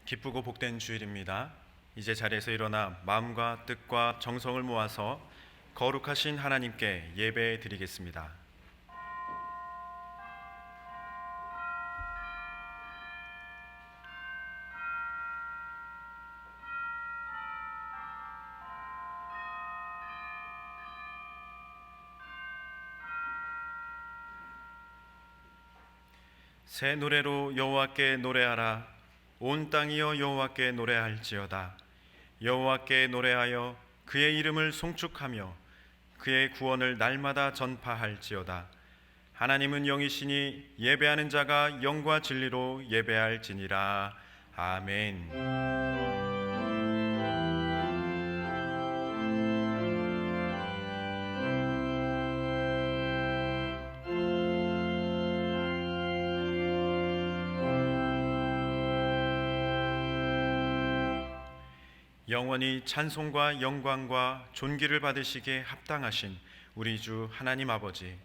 기쁘고 복된 주일입니다. 이제 자리에서 일어나 마음과 뜻과 정성을 모아서 거룩하신 하나님께 예배 드리겠습니다. 새 노래로 여호와께 노래하라. 온 땅이여 여호와께 노래할지어다. 여호와께 노래하여 그의 이름을 송축하며 그의 구원을 날마다 전파할지어다. 하나님은 영이시니 예배하는 자가 영과 진리로 예배할지니라. 아멘. 영원히 찬송과 영광과 존귀를 받으시기에 합당하신 우리 주 하나님 아버지,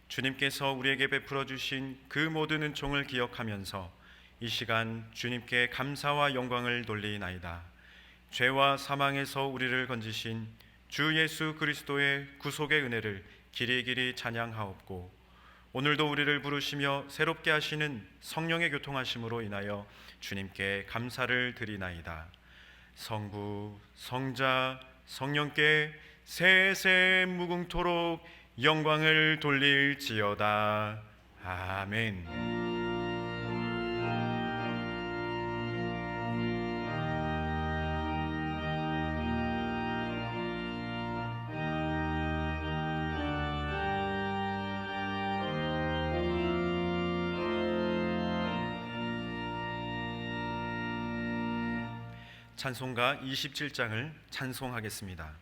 주님께서 우리에게 베풀어 주신 그 모든 은총을 기억하면서 이 시간 주님께 감사와 영광을 돌리나이다. 죄와 사망에서 우리를 건지신 주 예수 그리스도의 구속의 은혜를 길이길이 찬양하옵고, 오늘도 우리를 부르시며 새롭게 하시는 성령의 교통하심으로 인하여 주님께 감사를 드리나이다. 성부, 성자, 성령께 세세 무궁토록 영광을 돌릴지어다. 아멘. 찬송가 27장을 찬송하겠습니다.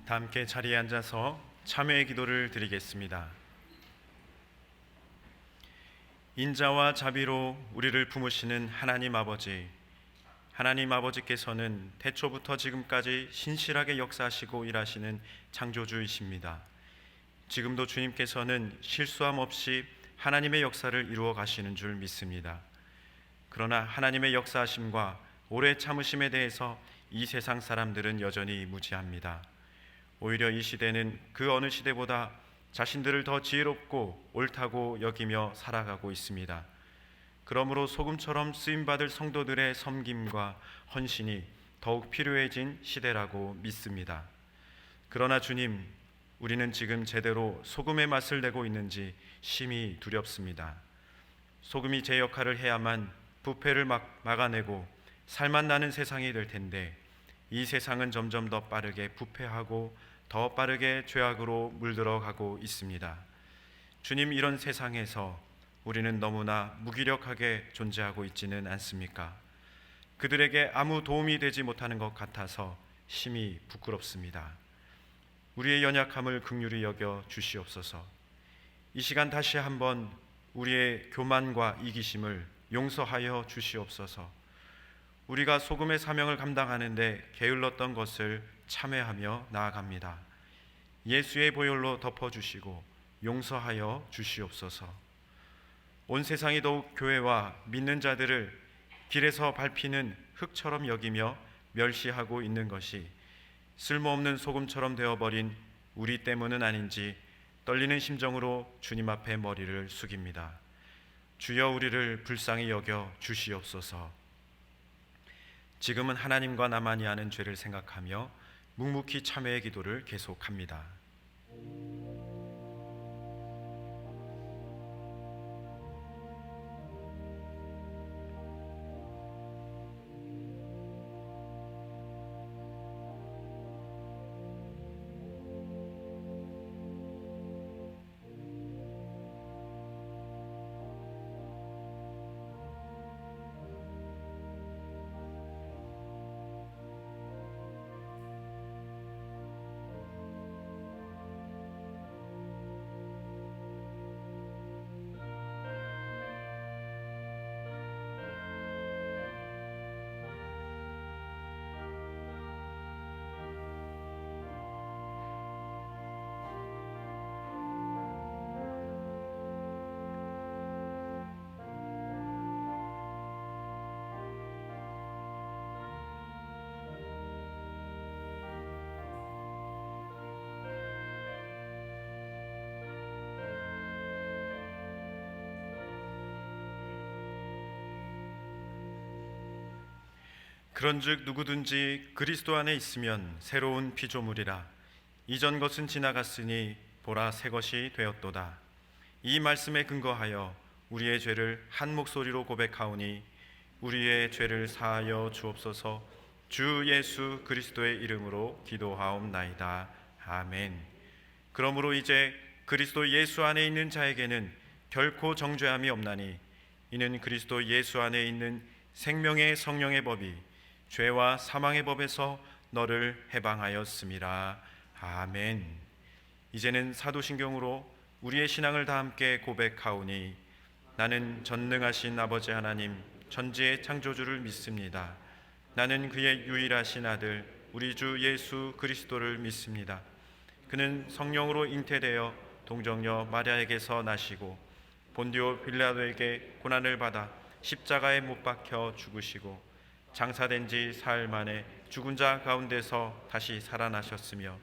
다 함께 자리에 앉아서 참회의 기도를 드리겠습니다. 인자와 자비로 우리를 품으시는 하나님 아버지, 하나님 아버지께서는 태초부터 지금까지 신실하게 역사하시고 일하시는 창조주이십니다. 지금도 주님께서는 실수함 없이 하나님의 역사를 이루어 가시는 줄 믿습니다. 그러나 하나님의 역사하심과 오래 참으심에 대해서 이 세상 사람들은 여전히 무지합니다. 오히려 이 시대는 그 어느 시대보다 자신들을 더 지혜롭고 옳다고 여기며 살아가고 있습니다. 그러므로 소금처럼 쓰임받을 성도들의 섬김과 헌신이 더욱 필요해진 시대라고 믿습니다. 그러나 주님, 우리는 지금 제대로 소금의 맛을 내고 있는지 심히 두렵습니다. 소금이 제 역할을 해야만 부패를 막아내고 살맛 나는 세상이 될 텐데, 이 세상은 점점 더 빠르게 부패하고 더 빠르게 죄악으로 물들어가고 있습니다. 주님, 이런 세상에서 우리는 너무나 무기력하게 존재하고 있지는 않습니까? 그들에게 아무 도움이 되지 못하는 것 같아서 심히 부끄럽습니다. 우리의 연약함을 긍휼히 여겨 주시옵소서. 이 시간 다시 한번 우리의 교만과 이기심을 용서하여 주시옵소서. 우리가 소금의 사명을 감당하는데 게을렀던 것을 참회하며 나아갑니다. 예수의 보혈로 덮어주시고 용서하여 주시옵소서. 온 세상이 더욱 교회와 믿는 자들을 길에서 밟히는 흙처럼 여기며 멸시하고 있는 것이 쓸모없는 소금처럼 되어버린 우리 때문은 아닌지 떨리는 심정으로 주님 앞에 머리를 숙입니다. 주여, 우리를 불쌍히 여겨 주시옵소서. 지금은 하나님과 나만이 아는 죄를 생각하며 묵묵히 참회의 기도를 계속합니다. 그런즉 누구든지 그리스도 안에 있으면 새로운 피조물이라. 이전 것은 지나갔으니 보라, 새 것이 되었도다. 이 말씀에 근거하여 우리의 죄를 한 목소리로 고백하오니 우리의 죄를 사하여 주옵소서. 주 예수 그리스도의 이름으로 기도하옵나이다. 아멘. 그러므로 이제 그리스도 예수 안에 있는 자에게는 결코 정죄함이 없나니, 이는 그리스도 예수 안에 있는 생명의 성령의 법이 죄와 사망의 법에서 너를 해방하였음이라. 아멘. 이제는 사도신경으로 우리의 신앙을 다 함께 고백하오니 나는 전능하신 아버지 하나님 천지의 창조주를 믿습니다. 나는 그의 유일하신 아들 우리 주 예수 그리스도를 믿습니다. 그는 성령으로 잉태되어 동정녀 마리아에게서 나시고 본디오 빌라도에게 고난을 받아 십자가에 못 박혀 죽으시고 장사된 지 사흘 만에 죽은 자 가운데서 다시 살아나셨으며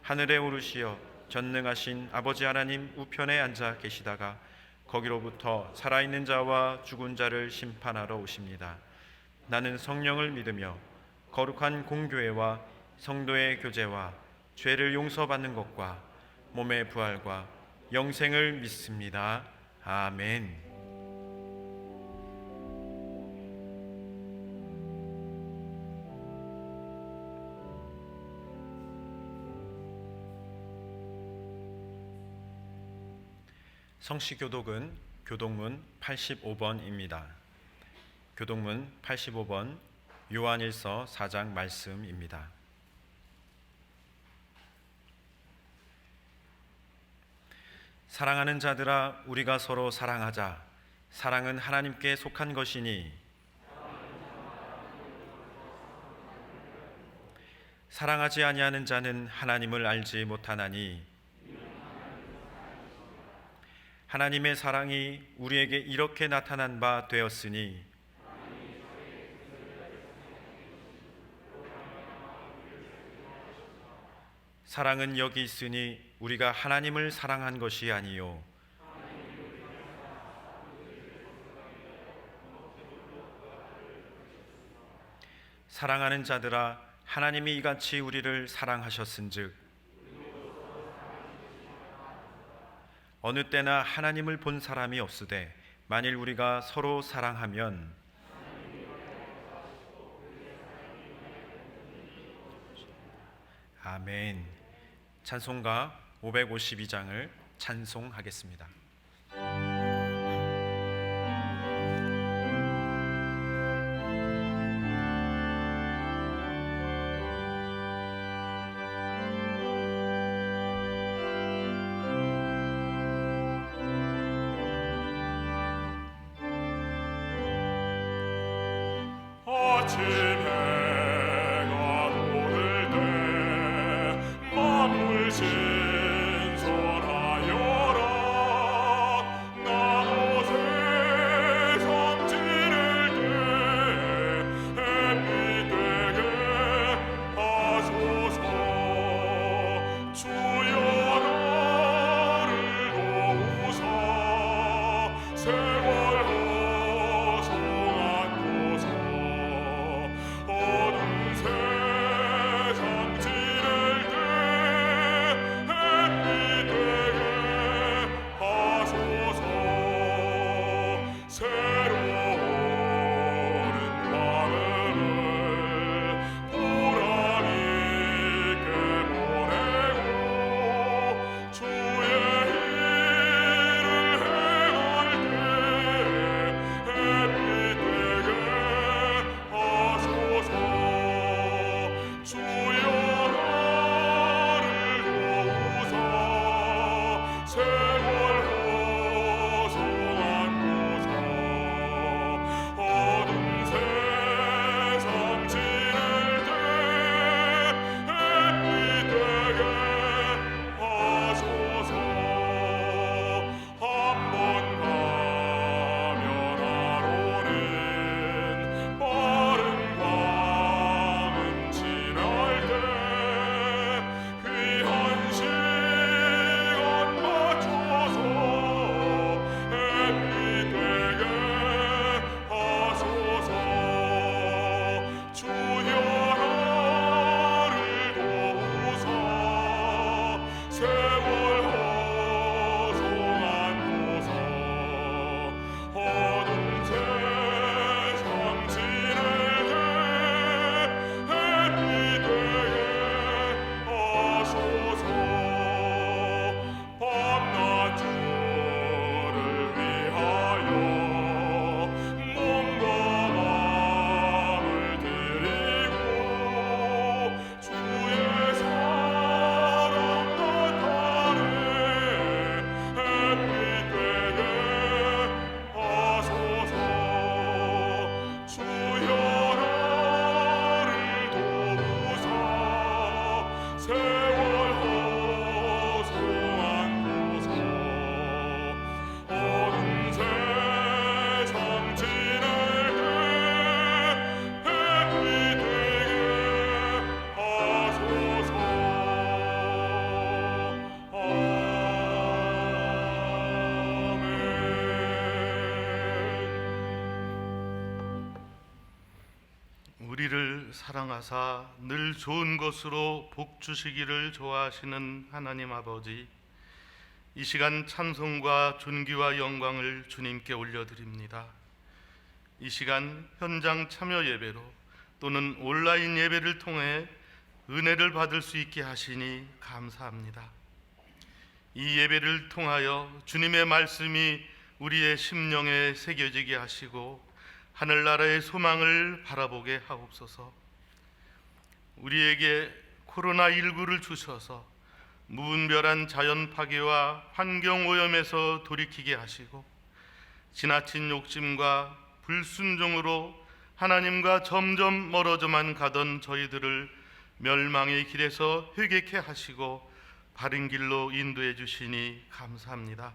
하늘에 오르시어 전능하신 아버지 하나님 우편에 앉아 계시다가 거기로부터 살아있는 자와 죽은 자를 심판하러 오십니다. 나는 성령을 믿으며 거룩한 공교회와 성도의 교제와 죄를 용서받는 것과 몸의 부활과 영생을 믿습니다. 아멘. 성시교독은 교독문 85번입니다. 교독문 85번 요한일서 4장 말씀입니다. 사랑하는 자들아, 우리가 서로 사랑하자. 사랑은 하나님께 속한 것이니 사랑하지 아니하는 자는 하나님을 알지 못하나니 하나님의 사랑이 우리에게 이렇게 나타난 바 되었으니 사랑은 여기 있으니 우리가 하나님을 사랑한 것이 아니요 사랑하는 자들아, 하나님이 이같이 우리를 사랑하셨은즉 어느 때나 하나님을 본 사람이 없으되 만일 우리가 서로 사랑하면 아멘. 찬송가 552장을 찬송하겠습니다. 우리를 사랑하사 늘 좋은 것으로 복 주시기를 좋아하시는 하나님 아버지, 이 시간 찬송과 존귀와 영광을 주님께 올려드립니다. 이 시간 현장 참여 예배로 또는 온라인 예배를 통해 은혜를 받을 수 있게 하시니 감사합니다. 이 예배를 통하여 주님의 말씀이 우리의 심령에 새겨지게 하시고 하늘나라의 소망을 바라보게 하옵소서. 우리에게 코로나19를 주셔서 무분별한 자연 파괴와 환경 오염에서 돌이키게 하시고 지나친 욕심과 불순종으로 하나님과 점점 멀어져만 가던 저희들을 멸망의 길에서 회개케 하시고 바른 길로 인도해 주시니 감사합니다.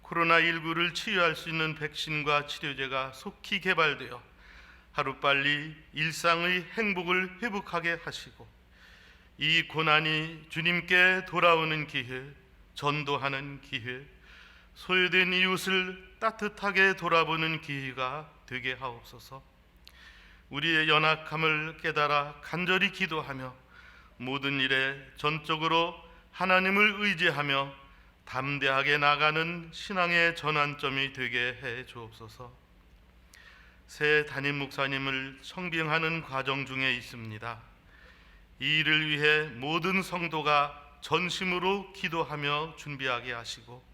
코로나19를 치유할 수 있는 백신과 치료제가 속히 개발되어 하루빨리 일상의 행복을 회복하게 하시고 이 고난이 주님께 돌아오는 기회, 전도하는 기회, 소외된 이웃을 따뜻하게 돌아보는 기회가 되게 하옵소서. 우리의 연약함을 깨달아 간절히 기도하며 모든 일에 전적으로 하나님을 의지하며 담대하게 나가는 신앙의 전환점이 되게 해 주옵소서. 새 담임 목사님을 청빙하는 과정 중에 있습니다. 이 일을 위해 모든 성도가 전심으로 기도하며 준비하게 하시고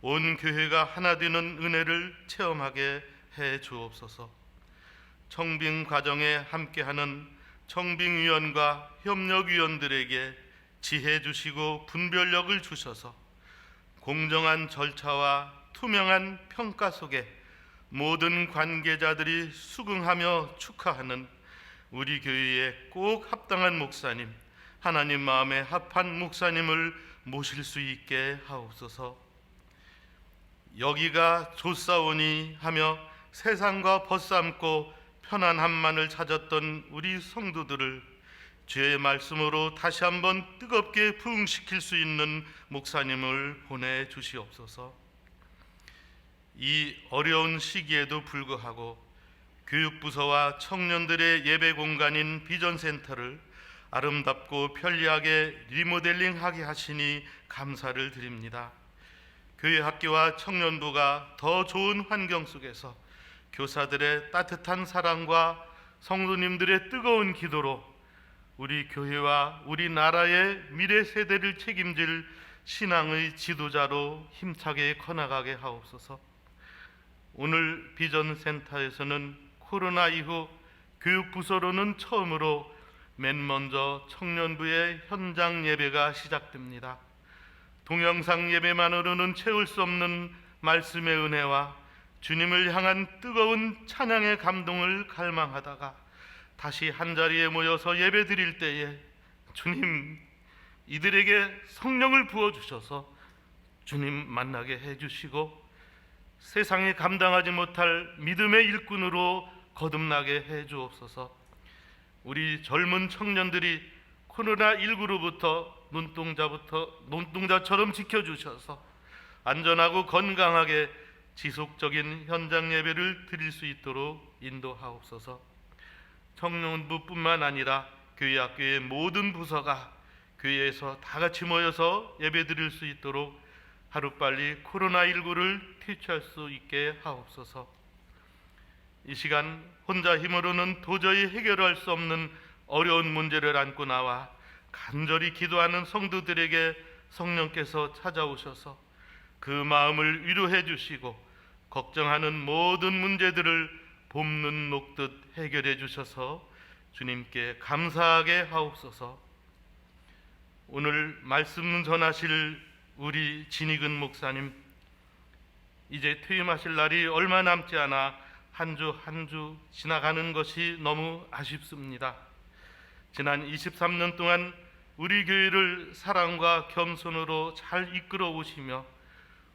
온 교회가 하나 되는 은혜를 체험하게 해 주옵소서. 청빙 과정에 함께하는 청빙위원과 협력위원들에게 지혜 주시고 분별력을 주셔서 공정한 절차와 투명한 평가 속에 모든 관계자들이 수긍하며 축하하는 우리 교회에 꼭 합당한 목사님, 하나님 마음에 합한 목사님을 모실 수 있게 하옵소서. 여기가 좋사오니 하며 세상과 벗삼고 편안함만을 찾았던 우리 성도들을 주의 말씀으로 다시 한번 뜨겁게 부흥시킬 수 있는 목사님을 보내주시옵소서. 이 어려운 시기에도 불구하고 교육부서와 청년들의 예배 공간인 비전센터를 아름답고 편리하게 리모델링하게 하시니 감사를 드립니다. 교회 학교와 청년부가 더 좋은 환경 속에서 교사들의 따뜻한 사랑과 성도님들의 뜨거운 기도로 우리 교회와 우리나라의 미래 세대를 책임질 신앙의 지도자로 힘차게 커나가게 하옵소서. 오늘 비전센터에서는 코로나 이후 교육부서로는 처음으로 맨 먼저 청년부의 현장 예배가 시작됩니다. 동영상 예배만으로는 채울 수 없는 말씀의 은혜와 주님을 향한 뜨거운 찬양의 감동을 갈망하다가 다시 한자리에 모여서 예배 드릴 때에 주님, 이들에게 성령을 부어주셔서 주님 만나게 해주시고 세상에 감당하지 못할 믿음의 일꾼으로 거듭나게 해주옵소서. 우리 젊은 청년들이 코로나19로부터 눈동자처럼 지켜주셔서 안전하고 건강하게 지속적인 현장 예배를 드릴 수 있도록 인도하옵소서. 청년부뿐만 아니라 교회 학교의 모든 부서가 교회에서 다 같이 모여서 예배 드릴 수 있도록 하루빨리 코로나19를 퇴치할 수 있게 하옵소서. 이 시간 혼자 힘으로는 도저히 해결할 수 없는 어려운 문제를 안고 나와 간절히 기도하는 성도들에게 성령께서 찾아오셔서 그 마음을 위로해 주시고 걱정하는 모든 문제들을 봄눈 녹듯 해결해 주셔서 주님께 감사하게 하옵소서. 오늘 말씀 전하실 우리 진익은 목사님, 이제 퇴임하실 날이 얼마 남지 않아 한 주 한 주 지나가는 것이 너무 아쉽습니다. 지난 23년 동안 우리 교회를 사랑과 겸손으로 잘 이끌어 오시며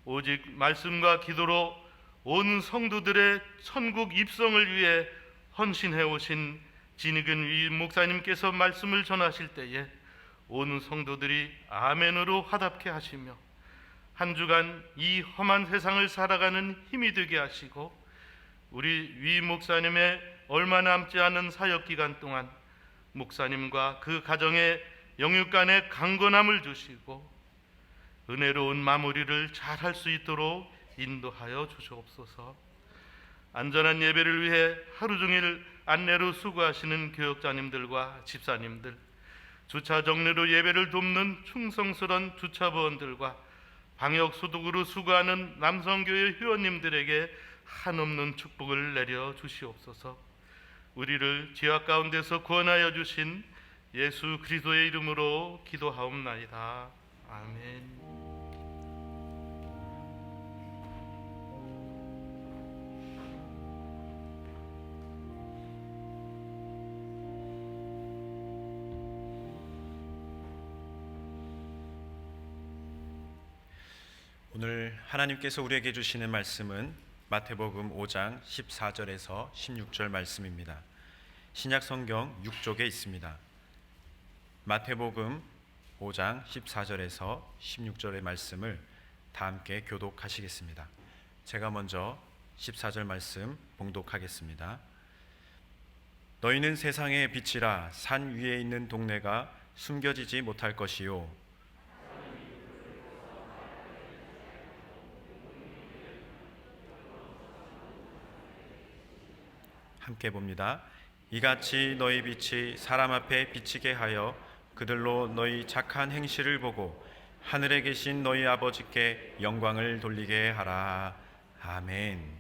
오직 말씀과 기도로 온 성도들의 천국 입성을 위해 헌신해 오신 진익은 위 목사님께서 말씀을 전하실 때에 온 성도들이 아멘으로 화답케 하시며 한 주간 이 험한 세상을 살아가는 힘이 되게 하시고 우리 위 목사님의 얼마 남지 않은 사역 기간 동안 목사님과 그 가정의 영육간의 강건함을 주시고 은혜로운 마무리를 잘 할 수 있도록 인도하여 주시옵소서. 안전한 예배를 위해 하루 종일 안내로 수고하시는 교역자님들과 집사님들, 주차 정리로 예배를 돕는 충성스러운 주차부원들과 방역 소독으로 수고하는 남성교회 회원님들에게 한없는 축복을 내려 주시옵소서. 우리를 죄악 가운데서 구원하여 주신 예수 그리스도의 이름으로 기도하옵나이다. 아멘. 오늘 하나님께서 우리에게 주시는 말씀은 마태복음 5장 14절에서 16절 말씀입니다. 신약 성경 6쪽에 있습니다. 마태복음 5장 14절에서 16절의 말씀을 다 함께 교독하시겠습니다. 제가 먼저 14절 말씀 봉독하겠습니다. 너희는 세상의 빛이라. 산 위에 있는 동네가 숨겨지지 못할 것이요 함께 봅니다. 이같이 너희 빛이 사람 앞에 비치게 하여 그들로 너희 착한 행실을 보고 하늘에 계신 너희 아버지께 영광을 돌리게 하라. 아멘.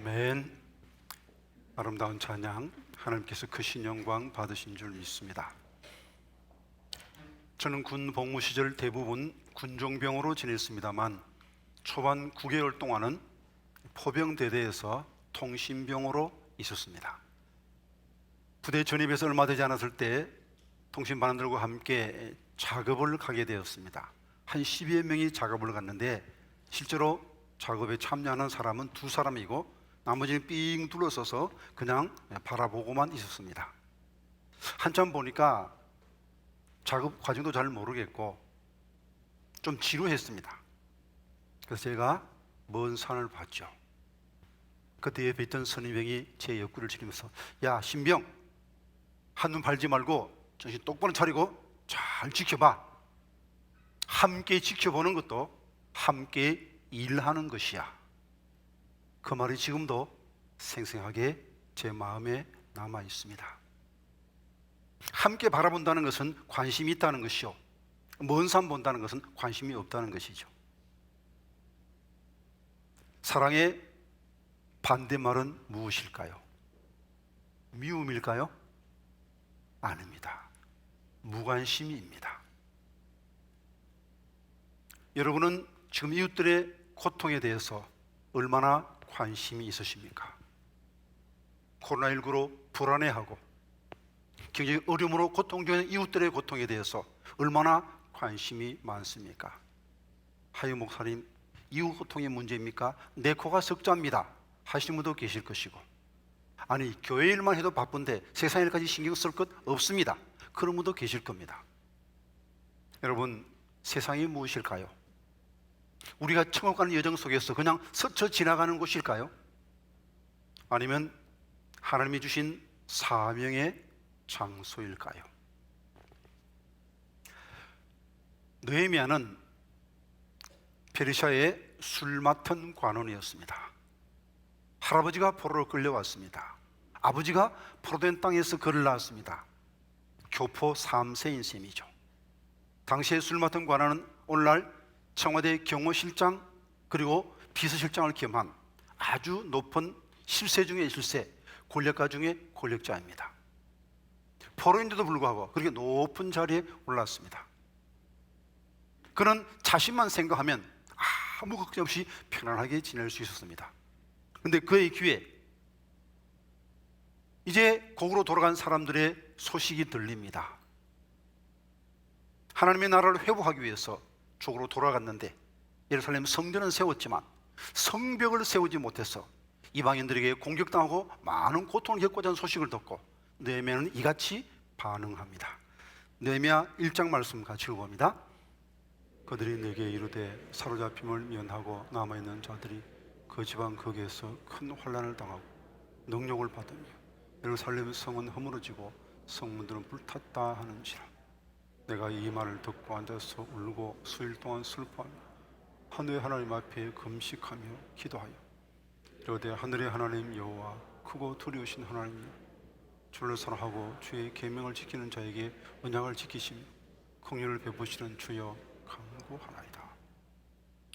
아멘. 아름다운 찬양, 하나님께서 크신 영광 받으신 줄 믿습니다. 저는 군 복무 시절 대부분 군종병으로 지냈습니다만 초반 9개월 동안은 포병대대에서 통신병으로 있었습니다. 부대 전입해서 얼마 되지 않았을 때 통신반원들과 함께 작업을 가게 되었습니다. 한 10여 명이 작업을 갔는데 실제로 작업에 참여하는 사람은 2사람이고 나머지는 삥 둘러서서 그냥 바라보고만 있었습니다. 한참 보니까 작업 과정도 잘 모르겠고 좀 지루했습니다. 그래서 제가 먼 산을 봤죠. 그때 옆에 있던 선임병이 제 옆구리를 치면서 야 신병, 한눈 팔지 말고 정신 똑바로 차리고 잘 지켜봐. 함께 지켜보는 것도 함께 일하는 것이야. 그 말이 지금도 생생하게 제 마음에 남아 있습니다. 함께 바라본다는 것은 관심이 있다는 것이요, 먼 산 본다는 것은 관심이 없다는 것이죠. 사랑의 반대말은 무엇일까요? 미움일까요? 아닙니다. 무관심입니다. 여러분은 지금 이웃들의 고통에 대해서 얼마나 관심이 있으십니까? 코로나19로 불안해하고 굉장히 어려움으로 고통 중에 이웃들의 고통에 대해서 얼마나 관심이 많습니까? 하유 목사님, 이웃 고통의 문제입니까? 내 코가 석자입니다 하시는 분도 계실 것이고, 아니 교회 일만 해도 바쁜데 세상 일까지 신경 쓸 것 없습니다 그런 분도 계실 겁니다. 여러분, 세상이 무엇일까요? 우리가 천국 가는 여정 속에서 그냥 스쳐 지나가는 곳일까요? 아니면 하나님이 주신 사명의 장소일까요? 느헤미야는 페르시아의 술 맡은 관원이었습니다. 할아버지가 포로로 끌려왔습니다. 아버지가 포로된 땅에서 그를 낳았습니다. 교포 3세인 셈이죠. 당시에 술 맡은 관원은 오늘날 청와대 경호실장 그리고 비서실장을 겸한 아주 높은 실세 중의 실세, 권력가 중의 권력자입니다. 포로인데도 불구하고 그렇게 높은 자리에 올랐습니다. 그는 자신만 생각하면 아무 걱정 없이 편안하게 지낼 수 있었습니다. 그런데 그의 귀에 이제 곡으로 돌아간 사람들의 소식이 들립니다. 하나님의 나라를 회복하기 위해서 쪽으로 돌아갔는데 예루살렘 성전은 세웠지만 성벽을 세우지 못해서 이방인들에게 공격당하고 많은 고통을 겪고자 하는 소식을 듣고 느헤미야는 이같이 반응합니다. 느헤미야 1장 말씀 같이 읽어봅니다. 그들이 내게 이르되 사로잡힘을 면하고 남아있는 자들이 그 지방 거기에서 큰 환난을 당하고 능욕을 받으며 예루살렘 성은 허물어지고 성문들은 불탔다 하는지라. 내가 이 말을 듣고 앉아서 울고 수일 동안 슬퍼하며 하늘의 하나님 앞에 금식하며 기도하여 이르되 하늘의 하나님 여호와 크고 두려우신 하나님이여, 주를 사랑하고 주의 계명을 지키는 자에게 언약을 지키시며 긍휼을 베푸시는 주여 간구하나이다.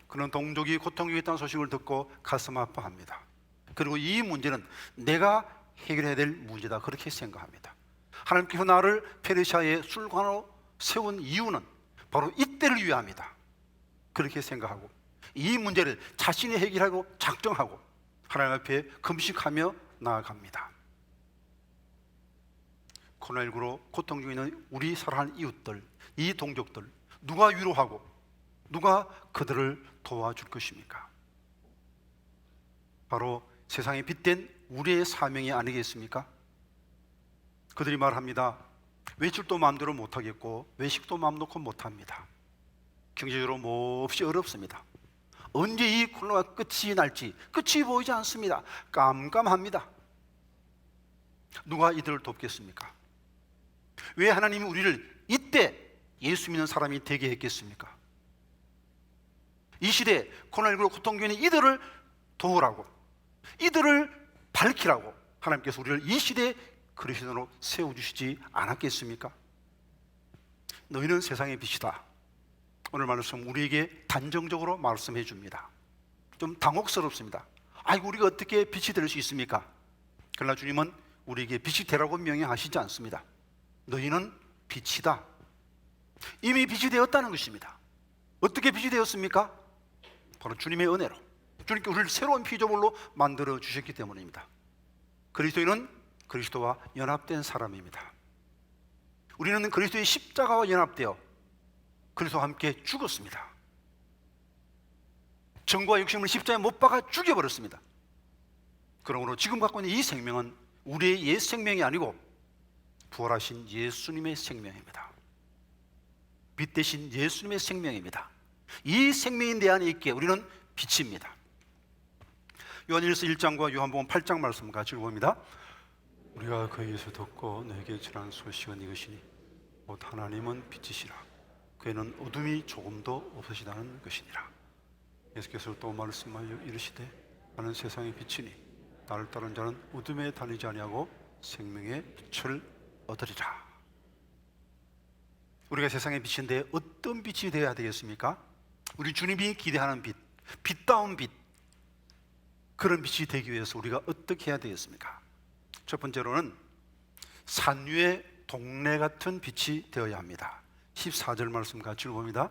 그는 동족이 고통 중에 있다는 소식을 듣고 가슴 아파합니다. 그리고 이 문제는 내가 해결해야 될 문제다 그렇게 생각합니다. 하나님께서 나를 페르시아의 술관으로 세운 이유는 바로 이때를 위함이다 그렇게 생각하고 이 문제를 자신이 해결하고 작정하고 하나님 앞에 금식하며 나아갑니다. 코로나19로 고통 중에 있는 우리 사랑하는 이웃들, 이 동족들 누가 위로하고 누가 그들을 도와줄 것입니까? 바로 세상에 빗댄 우리의 사명이 아니겠습니까? 그들이 말합니다. 외출도 마음대로 못하겠고 외식도 마음 놓고 못합니다. 경제적으로 몹시 어렵습니다. 언제 이 코로나가 끝이 날지 끝이 보이지 않습니다. 깜깜합니다. 누가 이들을 돕겠습니까? 왜 하나님이 우리를 이때 예수 믿는 사람이 되게 했겠습니까? 이 시대에 코로나19로 고통 중에 있는 이들을 도우라고, 이들을 밝히라고 하나님께서 우리를 이 시대에 그리스도로 세워주시지 않았겠습니까? 너희는 세상의 빛이다. 오늘 말씀 우리에게 단정적으로 말씀해 줍니다. 좀 당혹스럽습니다. 아이고 우리가 어떻게 빛이 될 수 있습니까? 그러나 주님은 우리에게 빛이 되라고 명령하시지 않습니다. 너희는 빛이다. 이미 빛이 되었다는 것입니다. 어떻게 빛이 되었습니까? 바로 주님의 은혜로, 주님께 우리를 새로운 피조물로 만들어 주셨기 때문입니다. 그리스도인은 그리스도와 연합된 사람입니다. 우리는 그리스도의 십자가와 연합되어 그리스도와 함께 죽었습니다. 정과 욕심을 십자가에 못 박아 죽여버렸습니다. 그러므로 지금 갖고 있는 이 생명은 우리의 옛 생명이 아니고 부활하신 예수님의 생명입니다. 빛 대신 예수님의 생명입니다. 이 생명인 내 안에 있기에 우리는 빛입니다. 요한일서 1장과 요한복음 8장 말씀 같이 봅니다. 우리가 그에게서 듣고 너에게 전한 소식은 이것이니 곧 하나님은 빛이시라 그에는 어둠이 조금도 없으시다는 것이니라. 예수께서 또 말씀하여 이르시되 나는 세상의 빛이니 나를 따르는 자는 어둠에 다니지 아니하고 생명의 빛을 얻으리라. 우리가 세상의 빛인데 어떤 빛이 되어야 되겠습니까? 우리 주님이 기대하는 빛, 빛다운 빛, 그런 빛이 되기 위해서 우리가 어떻게 해야 되겠습니까? 첫 번째로는 산 위의 동네 같은 빛이 되어야 합니다. 14절 말씀 같이 봅니다.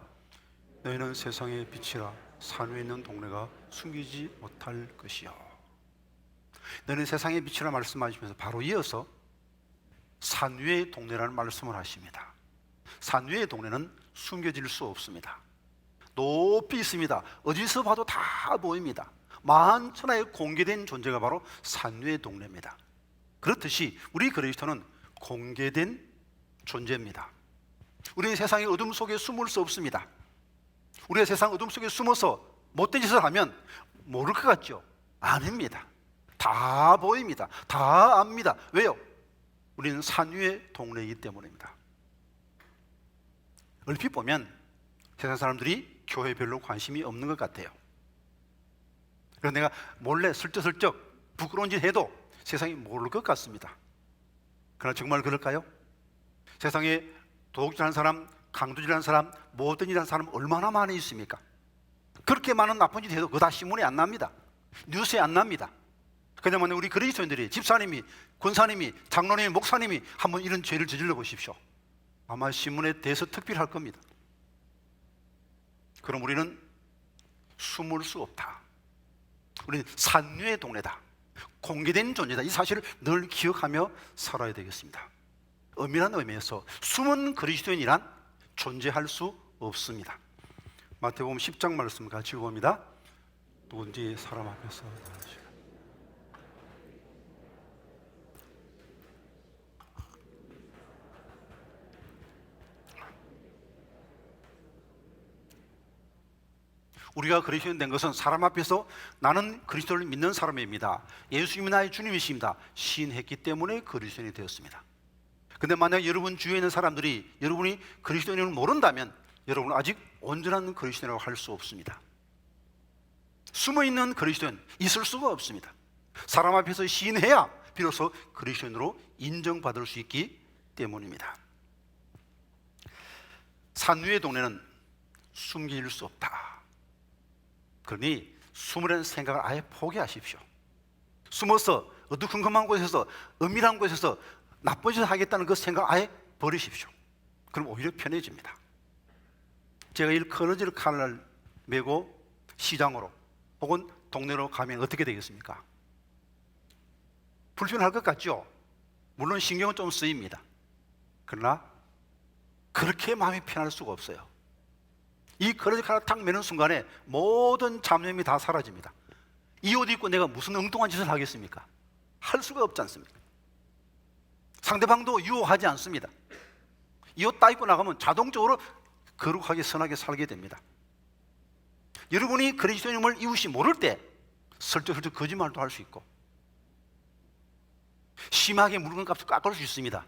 너희는 세상의 빛이라 산 위에 있는 동네가 숨기지 못할 것이요. 너희는 세상의 빛이라 말씀하시면서 바로 이어서 산 위의 동네라는 말씀을 하십니다. 산 위의 동네는 숨겨질 수 없습니다. 높이 있습니다. 어디서 봐도 다 보입니다. 만천하에 공개된 존재가 바로 산 위의 동네입니다. 그렇듯이 우리 그리스도는 공개된 존재입니다. 우리는 세상의 어둠 속에 숨을 수 없습니다. 우리가 세상 어둠 속에 숨어서 못된 짓을 하면 모를 것 같죠? 아닙니다. 다 보입니다. 다 압니다. 왜요? 우리는 산 위의 동네이기 때문입니다. 얼핏 보면 세상 사람들이 교회에 별로 관심이 없는 것 같아요. 그래서 내가 몰래 슬쩍슬쩍 부끄러운 짓 해도 세상이 모를 것 같습니다. 그러나 정말 그럴까요? 세상에 도둑질하는 사람, 강도질하는 사람, 모든 일하는 사람 얼마나 많이 있습니까? 그렇게 많은 나쁜 짓 해도 그거 다 신문에 안 납니다. 뉴스에 안 납니다. 그냥 만약 우리 그리스도인들이, 집사님이, 권사님이, 장로님이, 목사님이 한번 이런 죄를 저질러 보십시오. 아마 신문에 대서특필할 겁니다. 그럼 우리는 숨을 수 없다. 우리는 산 위의 동네다. 공개된 존재다. 이 사실을 늘 기억하며 살아야 되겠습니다. 엄밀한 의미에서 숨은 그리스도인이란 존재할 수 없습니다. 마태복음 10장 말씀 같이 봅니다. 누군지 사람 앞에서 나가시라. 우리가 그리스도인 된 것은 사람 앞에서 나는 그리스도를 믿는 사람입니다, 예수님이 나의 주님이십니다 시인했기 때문에 그리스도인이 되었습니다. 근데 만약 여러분 주위에 있는 사람들이 여러분이 그리스도인을 모른다면 여러분은 아직 온전한 그리스도인이라고 할 수 없습니다. 숨어있는 그리스도인 있을 수가 없습니다. 사람 앞에서 시인해야 비로소 그리스도인으로 인정받을 수 있기 때문입니다. 산 위의 동네는 숨길 수 없다. 그러니 숨으려는 생각을 아예 포기하십시오. 숨어서 어두컴컴한 곳에서, 은밀한 곳에서 나쁜 짓을 하겠다는 그 생각 아예 버리십시오. 그럼 오히려 편해집니다. 제가 이 커러지를 칼을 메고 시장으로 혹은 동네로 가면 어떻게 되겠습니까? 불편할 것 같죠? 물론 신경은 좀 쓰입니다. 그러나 그렇게 마음이 편할 수가 없어요. 이 커러지 칼을 탁 매는 순간에 모든 잡념이 다 사라집니다. 이 옷 입고 내가 무슨 엉뚱한 짓을 하겠습니까? 할 수가 없지 않습니까? 상대방도 유혹하지 않습니다. 이 옷 딱 입고 나가면 자동적으로 거룩하게 선하게 살게 됩니다. 여러분이 그리스도인임을 이웃이 모를 때 슬쩍슬쩍 거짓말도 할 수 있고 심하게 물건값을 깎을 수 있습니다.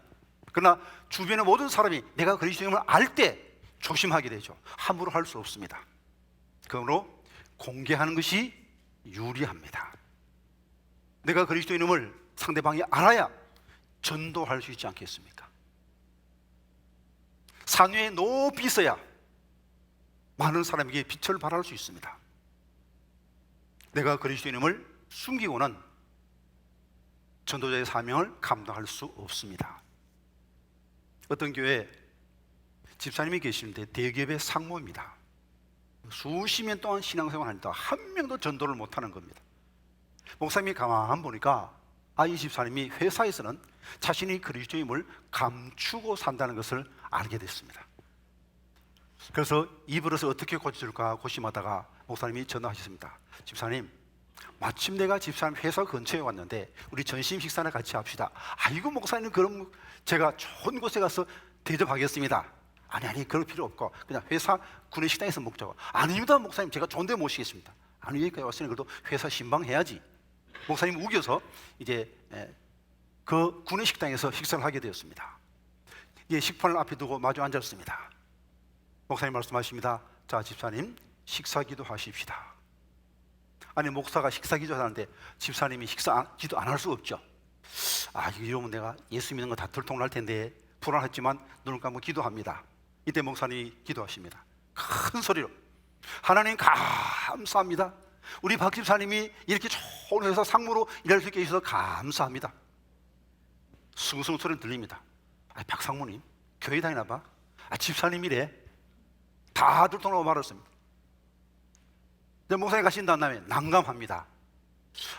그러나 주변의 모든 사람이 내가 그리스도인임을 알 때 조심하게 되죠. 함부로 할 수 없습니다. 그러므로 공개하는 것이 유리합니다. 내가 그리스도인임을 상대방이 알아야 전도할 수 있지 않겠습니까? 산 위에 높이 있어야 많은 사람에게 빛을 발할 수 있습니다. 내가 그리스도인임을 숨기고는 전도자의 사명을 감당할 수 없습니다. 어떤 교회에 집사님이 계시는데 대기업의 상무입니다. 수십 년 동안 신앙생활을 하니까 한 명도 전도를 못하는 겁니다. 목사님이 가만 보니까 이 집사님이 회사에서는 자신이 그리스도임을 감추고 산다는 것을 알게 됐습니다. 그래서 이 버릇을 어떻게 고쳐줄까 고심하다가 목사님이 전화하셨습니다. 집사님, 마침 내가 집사람 회사 근처에 왔는데 우리 점심 식사나 같이 합시다. 아이고 목사님, 그럼 제가 좋은 곳에 가서 대접하겠습니다. 아니 그럴 필요 없고 그냥 회사 구내식당에서 먹자고. 아닙니다 목사님, 제가 좋은 데 모시겠습니다. 아니 여기까지 왔으니 그래도 회사 신방해야지. 목사님 우겨서 이제 그 구내식당에서 식사를 하게 되었습니다. 예, 식판을 앞에 두고 마주 앉았습니다. 목사님 말씀하십니다. 자, 집사님 식사기도 하십시다. 아니 목사가 식사기도 하는데 집사님이 식사기도 안 할 수 없죠. 아, 이러면 내가 예수 믿는 거 다 들통날 텐데 불안했지만 눈을 감고 기도합니다. 이때 목사님이 기도하십니다. 큰 소리로 하나님 감사합니다. 우리 박 집사님이 이렇게 좋은 회사 상무로 일할 수 있게 해주셔서 감사합니다. 숭숭 소리 들립니다. 아, 박 상무님 교회 다니나 봐. 아, 집사님이래. 다 들통나고 말았습니다. 목사님 가신 다음에 난감합니다.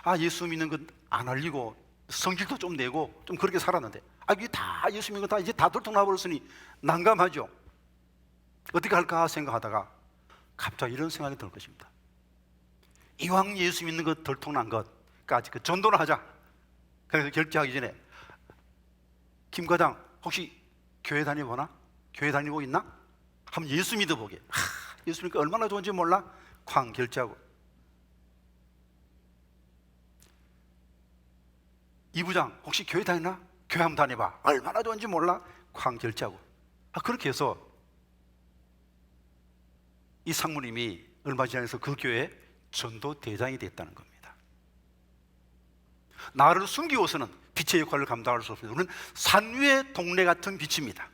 아, 예수 믿는 건 안 알리고 성질도 좀 내고 좀 그렇게 살았는데, 아, 이게 다 예수 믿는 거 다 이제 다 들통나 버렸으니 난감하죠. 어떻게 할까 생각하다가 갑자기 이런 생각이 들 것입니다. 이왕 예수 믿는 것 들통난 것까지 그 전도를 하자. 그래서 결제하기 전에 김 과장 혹시 교회 다니보나? 교회 다니고 있나? 한번 예수 믿어보게. 예수 믿으니까 얼마나 좋은지 몰라? 쾅 결제하고. 이 부장 혹시 교회 다니나? 교회 한번 다녀봐. 얼마나 좋은지 몰라? 쾅 결제하고. 그렇게 해서 이 상무님이 얼마 지나서 그 교회 전도 대장이 됐다는 겁니다. 나를 숨기고서는 빛의 역할을 감당할 수 없습니다. 우리는 산 위의 동네 같은 빛입니다.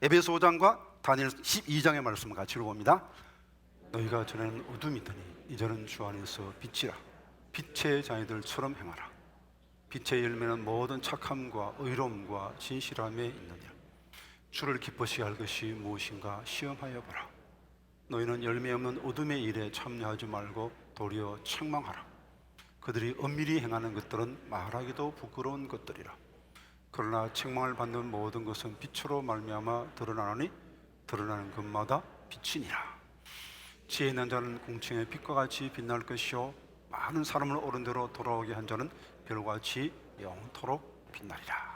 에베소 5장과 다니엘 12장의 말씀을 같이 읽어봅니다. 너희가 전에는 어둠이더니 이제는 주 안에서 빛이라. 빛의 자녀들처럼 행하라. 빛의 열매는 모든 착함과 의로움과 진실함에 있느니라. 주를 기뻐시게 할 것이 무엇인가 시험하여 보라. 너희는 열매 없는 어둠의 일에 참여하지 말고 도리어 책망하라. 그들이 엄밀히 행하는 것들은 말하기도 부끄러운 것들이라. 그러나 책망을 받는 모든 것은 빛으로 말미암아 드러나니 드러나는 것마다 빛이니라. 지혜 있는 자는 공층의 빛과 같이 빛날 것이요 많은 사람을 옳은 대로 돌아오게 한 자는 별과 같이 영토록 빛나리라.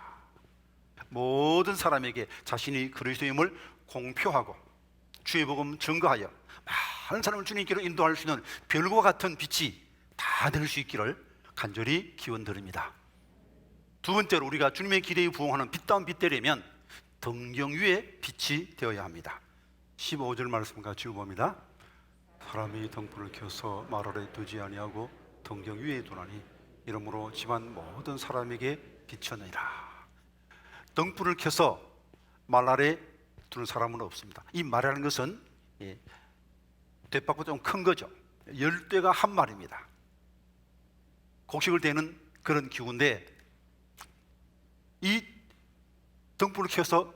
모든 사람에게 자신이 그리스도임을 공표하고 주의 복음 증거하여 많은 사람을 주님께로 인도할 수 있는 별과 같은 빛이 다 될 수 있기를 간절히 기원드립니다. 두 번째로 우리가 주님의 기대에 부응하는 빛다운 빛 되려면 등경 위에 빛이 되어야 합니다. 15절 말씀 같이 읽어봅니다. 사람이 등불을 켜서 말 아래 두지 아니하고 등경 위에 두나니 이러므로 집안 모든 사람에게 비쳤느니라. 등불을 켜서 말 아래 두는 사람은 없습니다. 이 말이라는 것은 대박보다 좀 큰 거죠. 10대가 한 말입니다. 곡식을 대는 그런 기구인데 이 등불을 켜서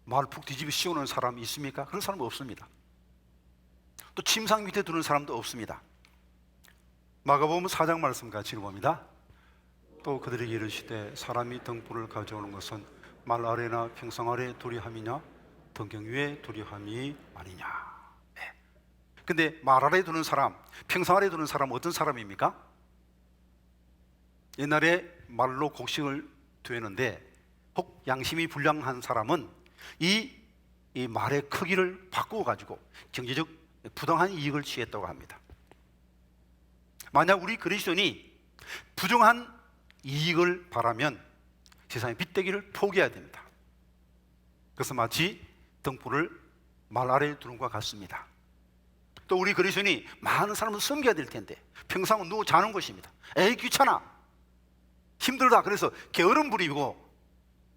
말 푹 뒤집어 씌우는 사람이 있습니까? 그런 사람은 없습니다. 또 침상 밑에 두는 사람도 없습니다. 마가복음 4장 말씀 같이 읽어봅니다. 또 그들에게 이르시되 사람이 등불을 가져오는 것은 말 아래나 평상 아래 두리함이냐 등경 위에 두리함이 아니냐. 근데 말 아래 두는 사람, 평상 아래 두는 사람은 어떤 사람입니까? 옛날에 말로 곡식을 되는데 혹 양심이 불량한 사람은 이 말의 크기를 바꾸어 가지고 경제적 부당한 이익을 취했다고 합니다. 만약 우리 그리스도인이 부정한 이익을 바라면 세상의 빛되기를 포기해야 됩니다. 그래서 마치 등불을 말 아래에 두는 것과 같습니다. 또 우리 그리스도인이 많은 사람을 섬겨야 될 텐데 평상은 누워 자는 것입니다. 에이 귀찮아, 힘들다, 그래서 게으름 부리고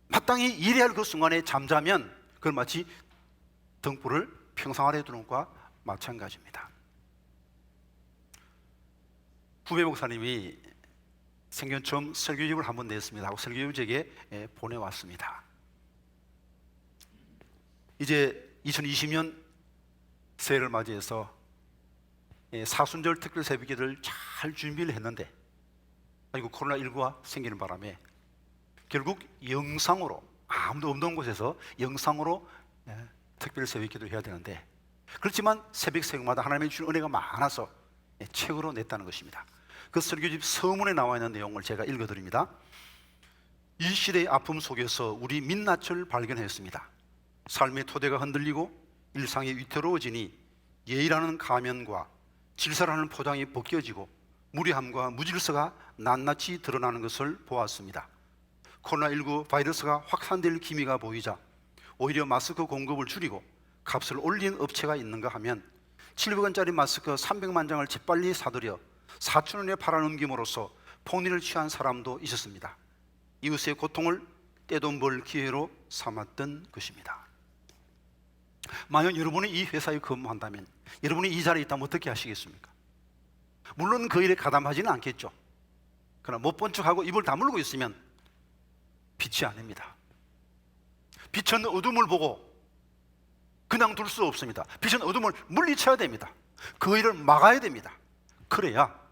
마땅히 일해야 할 그 순간에 잠자면 그건 마치 등불을 평상 아래에 두는 것과 마찬가지입니다. 후배 목사님이 생전 처음 설교집을 한번 냈습니다. 하고 설교집을 제게 보내왔습니다. 이제 2020년 새해를 맞이해서 사순절 특별 새벽기도를 잘 준비를 했는데 아이고 코로나19가 생기는 바람에 결국 영상으로 아무도 없는 곳에서 영상으로 특별 새벽기도를 해야 되는데 그렇지만 새벽마다 하나님의 주신 은혜가 많아서 책으로 냈다는 것입니다. 그 설교집 서문에 나와 있는 내용을 제가 읽어드립니다. 이 시대의 아픔 속에서 우리 민낯을 발견했습니다. 삶의 토대가 흔들리고 일상이 위태로워지니 예의라는 가면과 질서라는 포장이 벗겨지고 무례함과 무질서가 낱낱이 드러나는 것을 보았습니다. 코로나19 바이러스가 확산될 기미가 보이자 오히려 마스크 공급을 줄이고 값을 올린 업체가 있는가 하면 700원짜리 마스크 300만 장을 재빨리 사들여 4,000원에 팔아넘김으로써 폭리를 취한 사람도 있었습니다. 이웃의 고통을 떼돈 벌 기회로 삼았던 것입니다. 만약 여러분이 이 회사에 근무한다면 여러분이 이 자리에 있다면 어떻게 하시겠습니까? 물론 그 일에 가담하지는 않겠죠. 그러나 못 본 척하고 입을 다물고 있으면 빛이 아닙니다. 빛은 어둠을 보고 그냥 둘 수 없습니다. 빛은 어둠을 물리쳐야 됩니다. 그 일을 막아야 됩니다. 그래야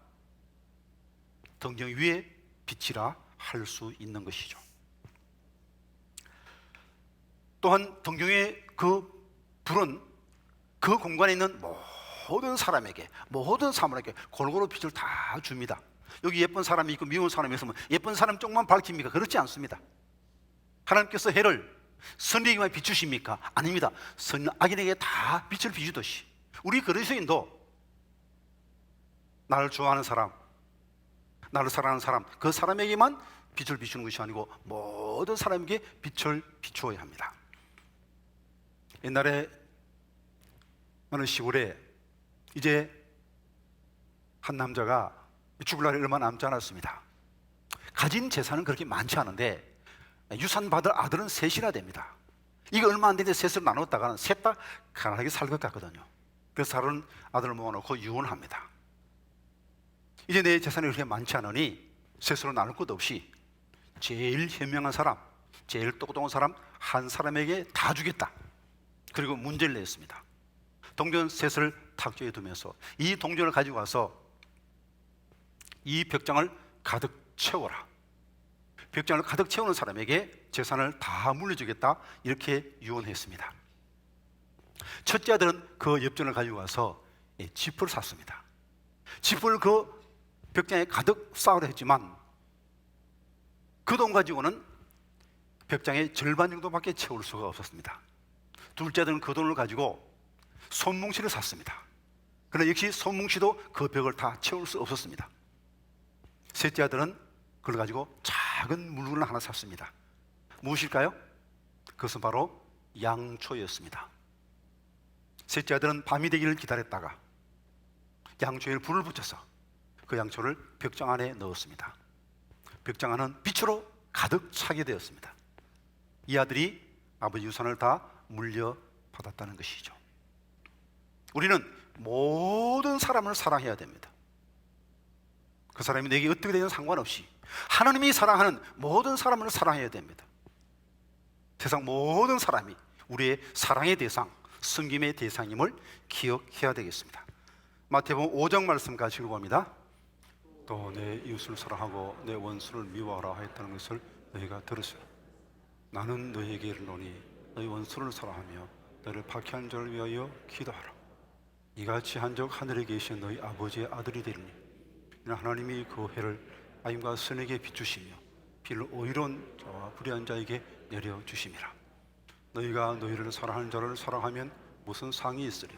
등경 위에 빛이라 할 수 있는 것이죠. 또한 등경의 그 불은 그 공간에 있는 모든 사람에게, 모든 사물에게 골고루 빛을 다 줍니다. 여기 예쁜 사람이 있고 미운 사람이 있으면 예쁜 사람 쪽만 밝힙니까? 그렇지 않습니다. 하나님께서 해를 선에게만 비추십니까? 아닙니다. 선 악인에게 다 빛을 비추듯이 우리 그리스도인도 나를 좋아하는 사람, 나를 사랑하는 사람, 그 사람에게만 빛을 비추는 것이 아니고 모든 사람에게 빛을 비추어야 합니다. 옛날에 어느 시골에 이제 한 남자가 죽을 날이 얼마 남지 않았습니다. 가진 재산은 그렇게 많지 않은데 유산 받을 아들은 셋이나 됩니다. 이거 얼마 안 되는데 셋을 나눴다가는 셋 다 가난하게 살 것 같거든요. 그래서 다른 아들을 모아놓고 유언합니다. 이제 내 재산이 그렇게 많지 않으니 셋으로 나눌 것 없이 제일 현명한 사람, 제일 똑똑한 사람 한 사람에게 다 주겠다. 그리고 문제를 냈습니다. 동전 셋을 탁조에 두면서 이 동전을 가지고 와서 이 벽장을 가득 채워라. 벽장을 가득 채우는 사람에게 재산을 다 물려주겠다. 이렇게 유언했습니다. 첫째 아들은 그 엽전을 가지고 와서 짚을 샀습니다. 짚을 그 벽장에 가득 쌓으려 했지만 그 돈 가지고는 벽장의 절반 정도밖에 채울 수가 없었습니다. 둘째 아들은 그 돈을 가지고 손뭉치를 샀습니다. 그러나 역시 손뭉치도 그 벽을 다 채울 수 없었습니다. 셋째 아들은 그걸 가지고 작은 물건을 하나 샀습니다. 무엇일까요? 그것은 바로 양초였습니다. 셋째 아들은 밤이 되기를 기다렸다가 양초에 불을 붙여서 그 양초를 벽장 안에 넣었습니다. 벽장 안은 빛으로 가득 차게 되었습니다. 이 아들이 아버지 유산을 다 물려받았다는 것이죠. 우리는 모든 사람을 사랑해야 됩니다. 그 사람이 내게 어떻게 되든 상관없이 하나님이 사랑하는 모든 사람을 사랑해야 됩니다. 세상 모든 사람이 우리의 사랑의 대상, 섬김의 대상임을 기억해야 되겠습니다. 마태복음 5장 말씀 같이 읽어봅니다. 또 내 이웃을 사랑하고 내 원수를 미워하라 하였다는 것을 너희가 들으시라. 나는 너희에게 이르노니 너희 원수를 사랑하며 너를 박해한 자를 위하여 기도하라. 이같이 한적 하늘에 계신 너희 아버지의 아들이 되리니 이는 하나님이 그 해를 악인과 선에게 비추시며 비를 오히려온 자와 불의한 자에게 내려주심이라. 너희가 너희를 사랑하는 자를 사랑하면 무슨 상이 있으랴?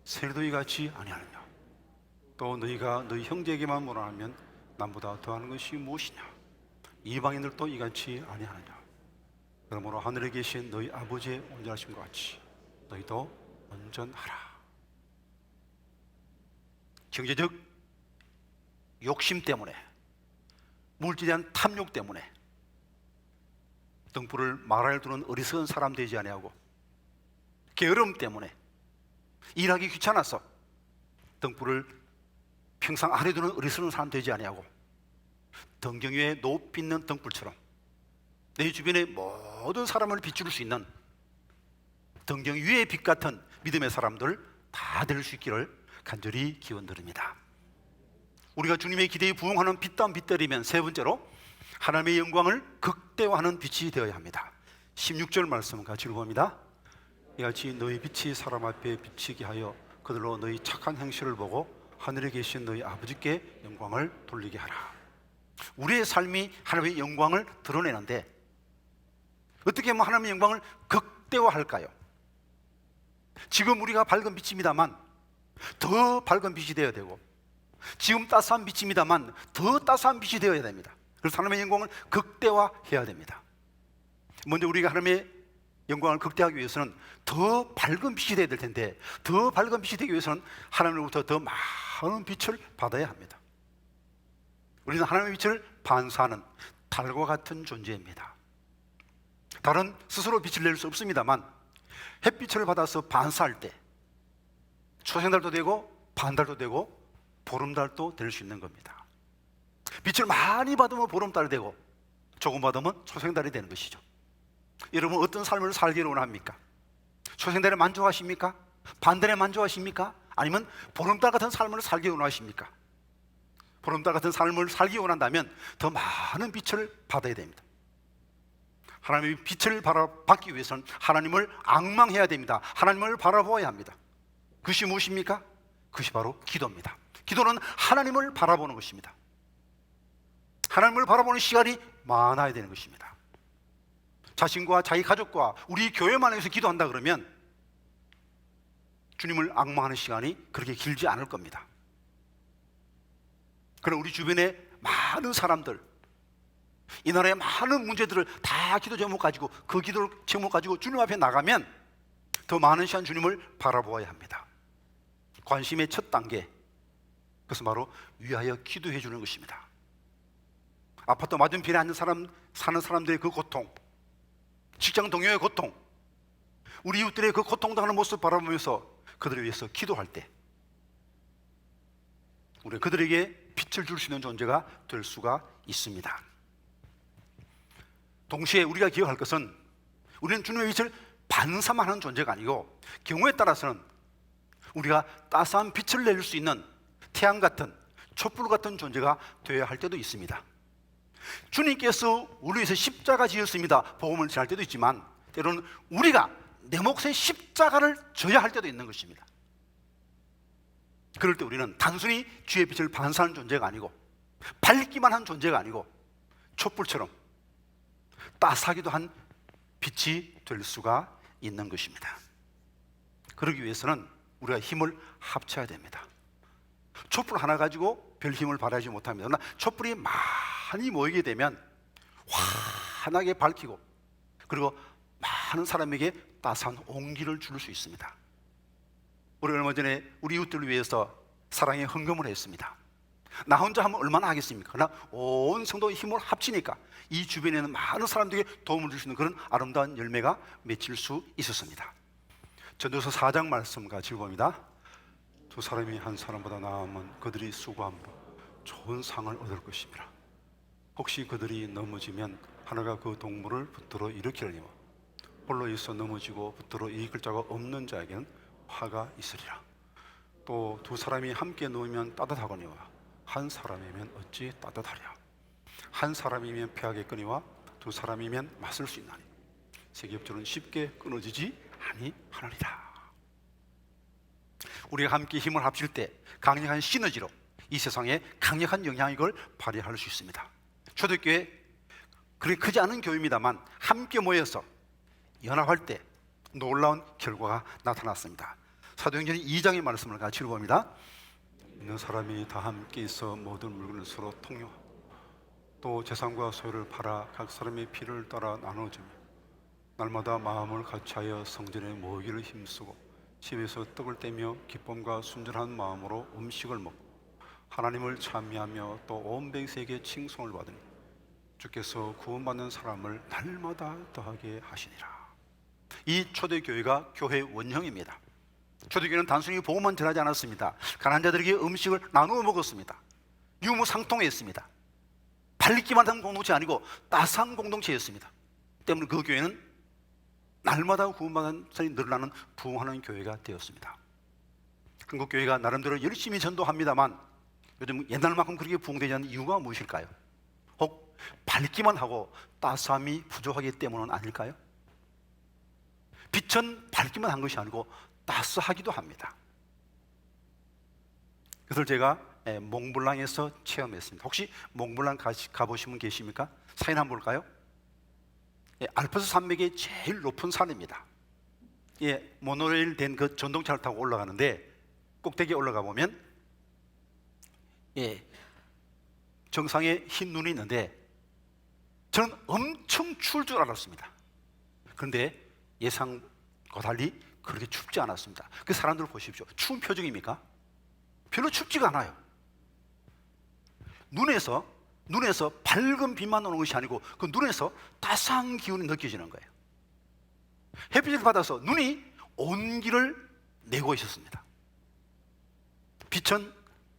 세리도이 같이 아니하느냐? 또 너희가 너희 형제에게만 모란하면 남보다 더하는 것이 무엇이냐? 이방인들도 이같이 아니하느냐? 그러므로 하늘에 계신 너희 아버지의 온전하심과 같이 너희도 온전하라. 경제적 욕심 때문에, 물질에 대한 탐욕 때문에 등불을 마라에 두는 어리석은 사람 되지 아니하고, 게으름 때문에 일하기 귀찮아서 등불을 평상 아래 두는 어리석은 사람 되지 아니하고, 등경 위에 높이 있는 등불처럼 내 주변의 모든 사람을 비출 수 있는 등경 위의 빛 같은 믿음의 사람들 다 될 수 있기를 간절히 기원드립니다. 우리가 주님의 기대에 부응하는 빛다운 빛들이면 세 번째로 하나님의 영광을 극대화하는 빛이 되어야 합니다. 16절 말씀 같이 읽어봅니다. 이같이 너희 빛이 사람 앞에 비치게 하여 그들로 너희 착한 행실을 보고 하늘에 계신 너희 아버지께 영광을 돌리게 하라. 우리의 삶이 하나님의 영광을 드러내는데 어떻게 하면 하나님의 영광을 극대화할까요? 지금 우리가 밝은 빛입니다만 더 밝은 빛이 되어야 되고, 지금 따스한 빛입니다만 더 따스한 빛이 되어야 됩니다. 그래서 하나님의 영광을 극대화해야 됩니다. 먼저 우리가 하나님의 영광을 극대화하기 위해서는 더 밝은 빛이 되어야 될 텐데, 더 밝은 빛이 되기 위해서는 하나님으로부터 더 많은 빛을 받아야 합니다. 우리는 하나님의 빛을 반사하는 달과 같은 존재입니다. 달은 스스로 빛을 낼 수 없습니다만 햇빛을 받아서 반사할 때 초생달도 되고 반달도 되고 보름달도 될 수 있는 겁니다. 빛을 많이 받으면 보름달이 되고 조금 받으면 초생달이 되는 것이죠. 여러분, 어떤 삶을 살기를 원합니까? 초생달에 만족하십니까? 반달에 만족하십니까? 아니면 보름달 같은 삶을 살기 원하십니까? 보름달 같은 삶을 살기 원한다면 더 많은 빛을 받아야 됩니다. 하나님의 빛을 받기 위해서는 하나님을 앙망해야 됩니다. 하나님을 바라보아야 합니다. 그것이 무엇입니까? 그것이 바로 기도입니다. 기도는 하나님을 바라보는 것입니다. 하나님을 바라보는 시간이 많아야 되는 것입니다. 자신과 자기 가족과 우리 교회만 해서 기도한다 그러면 주님을 앙망하는 시간이 그렇게 길지 않을 겁니다. 그럼 우리 주변에 많은 사람들, 이 나라의 많은 문제들을 다 기도 제목 가지고, 그 기도 제목 가지고 주님 앞에 나가면 더 많은 시간 주님을 바라보아야 합니다. 관심의 첫 단계, 그것은 바로 위하여 기도해 주는 것입니다. 아파트 맞은편에 앉은 사는 사람들의 그 고통, 직장 동료의 고통, 우리 이웃들의 그 고통당하는 모습을 바라보면서 그들을 위해서 기도할 때 우리 그들에게 빛을 줄 수 있는 존재가 될 수가 있습니다. 동시에 우리가 기억할 것은 우리는 주님의 빛을 반사하는 존재가 아니고, 경우에 따라서는 우리가 따스한 빛을 낼 수 있는 태양 같은, 촛불 같은 존재가 되어야 할 때도 있습니다. 주님께서 우리 위해서 십자가 지었습니다, 복음을 전할 때도 있지만, 때로는 우리가 내 몫의 십자가를 져야 할 때도 있는 것입니다. 그럴 때 우리는 단순히 주의 빛을 반사하는 존재가 아니고, 밝기만 한 존재가 아니고, 촛불처럼 따스하기도 한 빛이 될 수가 있는 것입니다. 그러기 위해서는 우리가 힘을 합쳐야 됩니다. 촛불 하나 가지고 별 힘을 발휘하지 못합니다. 그러나 촛불이 많이 모이게 되면 환하게 밝히고, 그리고 많은 사람에게 따스한 온기를 줄 수 있습니다. 우리 얼마 전에 우리 이웃들을 위해서 사랑의 헌금을 했습니다. 나 혼자 하면 얼마나 하겠습니까? 그러나 온 성도의 힘을 합치니까 이 주변에는 많은 사람들에게 도움을 줄 수 있는 그런 아름다운 열매가 맺힐 수 있었습니다. 전도서 4장 말씀 같이 읽어봅니다. 두 사람이 한 사람보다 나으면 그들이 수고함으로 좋은 상을 얻을 것입니다. 혹시 그들이 넘어지면 하나가 그 동물을 붙들어 일으키려니와 홀로 있어 넘어지고 붙들어 일으킬 자가 없는 자에게는 화가 있으리라. 또 두 사람이 함께 누우면 따뜻하거니와 한 사람이면 어찌 따뜻하랴. 한 사람이면 패하겠거니와 두 사람이면 맞설 수 있나니 세겹줄은 쉽게 끊어지지 아니하느니라. 우리가 함께 힘을 합칠 때 강력한 시너지로 이 세상에 강력한 영향력을 발휘할 수 있습니다. 초대교회, 그렇게 크지 않은 교회입니다만 함께 모여서 연합할 때 놀라운 결과가 나타났습니다. 사도행전 2장의 말씀을 같이 읽어봅니다. 있는 사람이 다 함께 있어 모든 물건을 서로 통용하고 또 재산과 소유를 팔아 각 사람의 필요를 따라 나눠주며 날마다 마음을 같이하여 성전에 모이기를 힘쓰고 집에서 떡을 떼며 기쁨과 순전한 마음으로 음식을 먹고 하나님을 찬미하며 또 온 백성에게 칭송을 받으니 주께서 구원받는 사람을 날마다 더하게 하시니라. 이 초대교회가 교회의 원형입니다. 초대교회는 단순히 복음만 전하지 않았습니다. 가난한 자들에게 음식을 나누어 먹었습니다. 유무상통했습니다. 밝기만 한 공동체 아니고 따스한 공동체였습니다. 때문에 그 교회는 날마다 구원받는 사람이 늘어나는 부흥하는 교회가 되었습니다. 한국 교회가 나름대로 열심히 전도합니다만 요즘 옛날만큼 그렇게 부흥되지 않는 이유가 무엇일까요? 혹 밝기만 하고 따스함이 부족하기 때문은 아닐까요? 빛은 밝기만 한 것이 아니고 따스하기도 합니다. 그래서 제가 몽블랑에서 체험했습니다. 혹시 몽블랑 가보신 분 계십니까? 사진 한번 볼까요? 알프스 산맥의 제일 높은 산입니다. 모노레일 된 그 전동차를 타고 올라가는데 꼭대기에 올라가 보면 정상에 흰 눈이 있는데 저는 엄청 추울 줄 알았습니다. 그런데 예상과 달리 그렇게 춥지 않았습니다. 그 사람들 보십시오. 추운 표정입니까? 별로 춥지가 않아요. 눈에서 밝은 빛만 오는 것이 아니고 그 눈에서 따스한 기운이 느껴지는 거예요. 햇빛을 받아서 눈이 온기를 내고 있었습니다. 빛은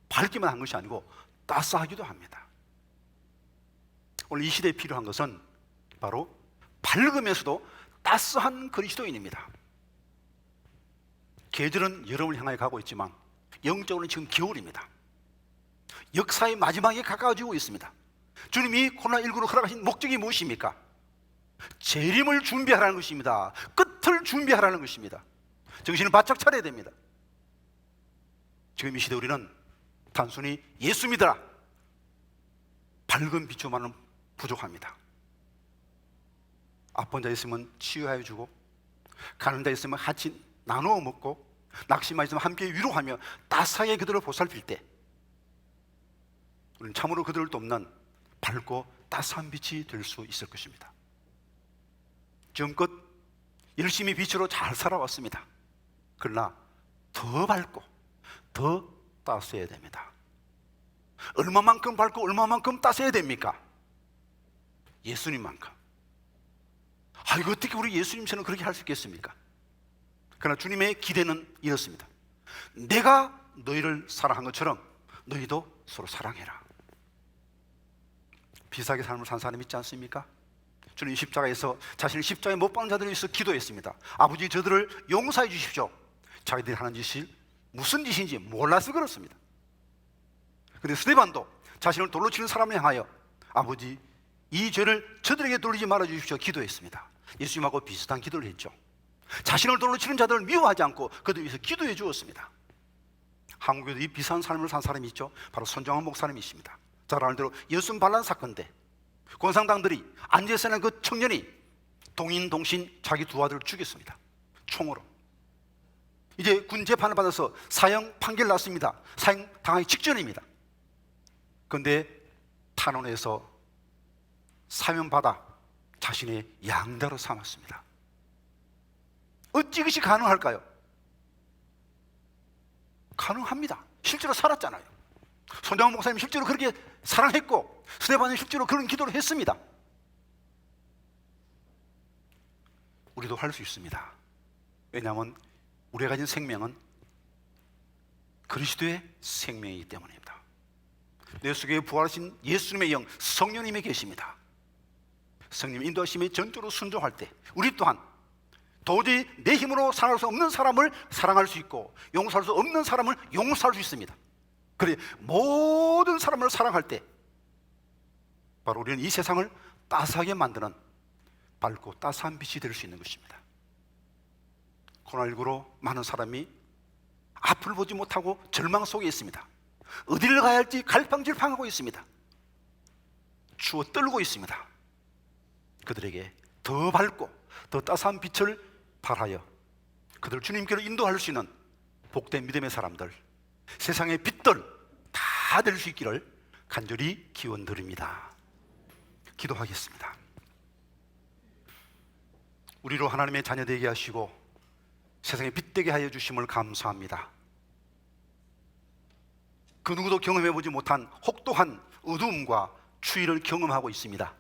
밝기만 한 것이 아니고 따스하기도 합니다. 오늘 이 시대에 필요한 것은 바로 밝으면서도 따스한 그리스도인입니다. 계절은 여름을 향해 가고 있지만 영적으로는 지금 겨울입니다. 역사의 마지막에 가까워지고 있습니다. 주님이 코로나19로 허락하신 목적이 무엇입니까? 재림을 준비하라는 것입니다. 끝을 준비하라는 것입니다. 정신을 바짝 차려야 됩니다. 지금 이 시대 우리는 단순히 예수 믿어라, 밝은 빛으로만은 부족합니다. 아픈 자 있으면 치유하여 주고, 가는 자 있으면 같이 나누어 먹고, 낙심만 있으면 함께 위로하며 따스하게 그들을 보살필 때 우리는 참으로 그들을 돕는 밝고 따스한 빛이 될 수 있을 것입니다. 지금껏 열심히 빛으로 잘 살아왔습니다. 그러나 더 밝고 더 따스해야 됩니다. 얼마만큼 밝고 얼마만큼 따스해야 됩니까? 예수님만큼. 이거 어떻게 우리 예수님처럼 그렇게 할 수 있겠습니까? 그러나 주님의 기대는 이렇습니다. 내가 너희를 사랑한 것처럼 너희도 서로 사랑해라. 비슷하게 삶을 산 사람이 있지 않습니까? 주님 십자가에서 자신을 십자가에 못 박는 자들을 위해서 기도했습니다. 아버지, 저들을 용서해 주십시오. 자기들이 하는 짓이 무슨 짓인지 몰라서 그렇습니다. 그런데 스데반도 자신을 돌로 치는 사람을 향하여 아버지, 이 죄를 저들에게 돌리지 말아 주십시오 기도했습니다. 예수님하고 비슷한 기도를 했죠. 자신을 돌로 치는 자들을 미워하지 않고 그들 위해서 기도해 주었습니다. 한국에도 이 비슷한 삶을 산 사람이 있죠. 바로 손정환 목사님이십니다. 잘 아는 대로 예순 반란 사건 때 공산당들이 안재에 사는 그 청년이 동인 자기 두 아들을 죽였습니다. 총으로. 이제 군 재판을 받아서 사형 판결 났습니다. 사형 당하기 직전입니다. 그런데 탄원에서 사면받아 자신의 양자로 삼았습니다. 어찌 그것이 가능할까요? 가능합니다. 실제로 살았잖아요. 손정환 목사님 실제로 그렇게 사랑했고 스데반은 실제로 그런 기도를 했습니다. 우리도 할 수 있습니다. 왜냐하면 우리가 가진 생명은 그리스도의 생명이기 때문입니다. 내 속에 부활하신 예수님의 영 성령님이 계십니다. 성령 인도하심에 전적으로 순종할 때 우리 또한 도저히 내 힘으로 사랑할 수 없는 사람을 사랑할 수 있고 용서할 수 없는 사람을 용서할 수 있습니다. 그래 모든 사람을 사랑할 때 바로 우리는 이 세상을 따스하게 만드는 밝고 따스한 빛이 될 수 있는 것입니다. 코로나19로 많은 사람이 앞을 보지 못하고 절망 속에 있습니다. 어디를 가야 할지 갈팡질팡하고 있습니다. 추워 떨고 있습니다. 그들에게 더 밝고 더 따스한 빛을 발하여 그들을 주님께로 인도할 수 있는 복된 믿음의 사람들, 세상의 빛들 다 될 수 있기를 간절히 기원드립니다. 기도하겠습니다. 우리로 하나님의 자녀 되게 하시고 세상에 빛되게 하여 주심을 감사합니다. 그 누구도 경험해보지 못한 혹독한 어두움과 추위를 경험하고 있습니다.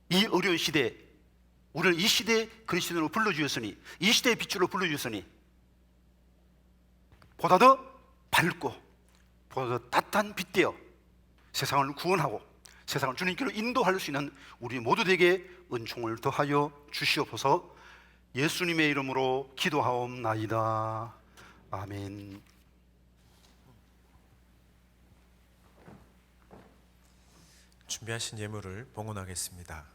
이 어려운 시대에 우리를 이 시대의 그리스도인으로 불러주셨으니, 이 시대의 빛으로 불러주셨으니 보다 더 밝고 보다 더 따뜻한 빛 되어 세상을 구원하고 세상을 주님께로 인도할 수 있는 우리 모두에게 은총을 더하여 주시옵소서. 예수님의 이름으로 기도하옵나이다. 아멘. 준비하신 예물을 봉헌하겠습니다.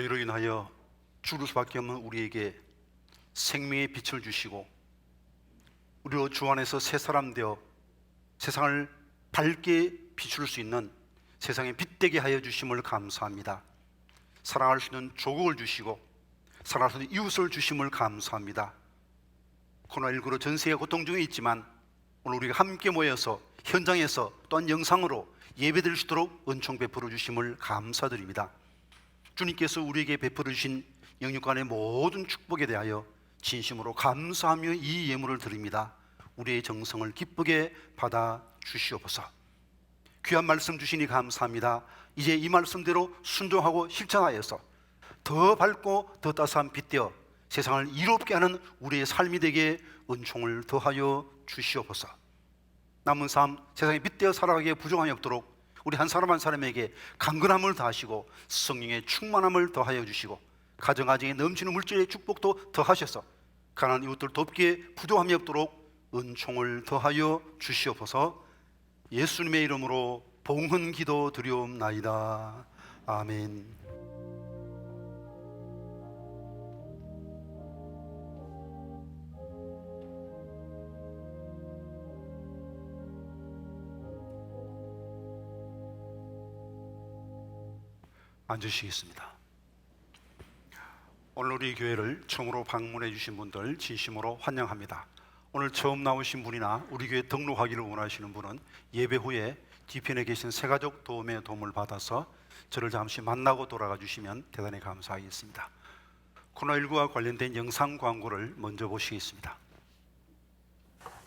죄로 인하여 죽을 수밖에 없는 우리에게 생명의 빛을 주시고 우리로 주 안에서 새 사람 되어 세상을 밝게 비출 수 있는 세상에 빛되게 하여 주심을 감사합니다. 사랑할 수 있는 조국을 주시고 사랑할 수 있는 이웃을 주심을 감사합니다. 코로나19로 전 세계가 고통 중에 있지만 오늘 우리가 함께 모여서 현장에서 또한 영상으로 예배드릴 수 있도록 은총 베풀어 주심을 감사드립니다. 주님께서 우리에게 베풀어 주신 영육간의 모든 축복에 대하여 진심으로 감사하며 이 예물을 드립니다. 우리의 정성을 기쁘게 받아 주시옵소서. 귀한 말씀 주시니 감사합니다. 이제 이 말씀대로 순종하고 실천하여서 더 밝고 더 따스한 빛되어 세상을 이롭게 하는 우리의 삶이 되게 은총을 더하여 주시옵소서. 남은 삶 세상에 빛되어 살아가기에 부족함이 없도록 우리 한 사람 한 사람에게 강건함을 더하시고 성령의 충만함을 더하여 주시고 가정가정에 넘치는 물질의 축복도 더하셔서 가난한 이웃들 돕기에 부족함이 없도록 은총을 더하여 주시옵소서. 예수님의 이름으로 봉헌 기도 드리옵나이다. 아멘. 앉으시겠습니다. 오늘 우리 교회를 처음으로 방문해 주신 분들 진심으로 환영합니다. 오늘 처음 나오신 분이나 우리 교회 등록하기를 원하시는 분은 예배 후에 뒤편에 계신 새가족 도움의 도움을 받아서 저를 잠시 만나고 돌아가 주시면 대단히 감사하겠습니다. 코로나19와 관련된 영상 광고를 먼저 보시겠습니다.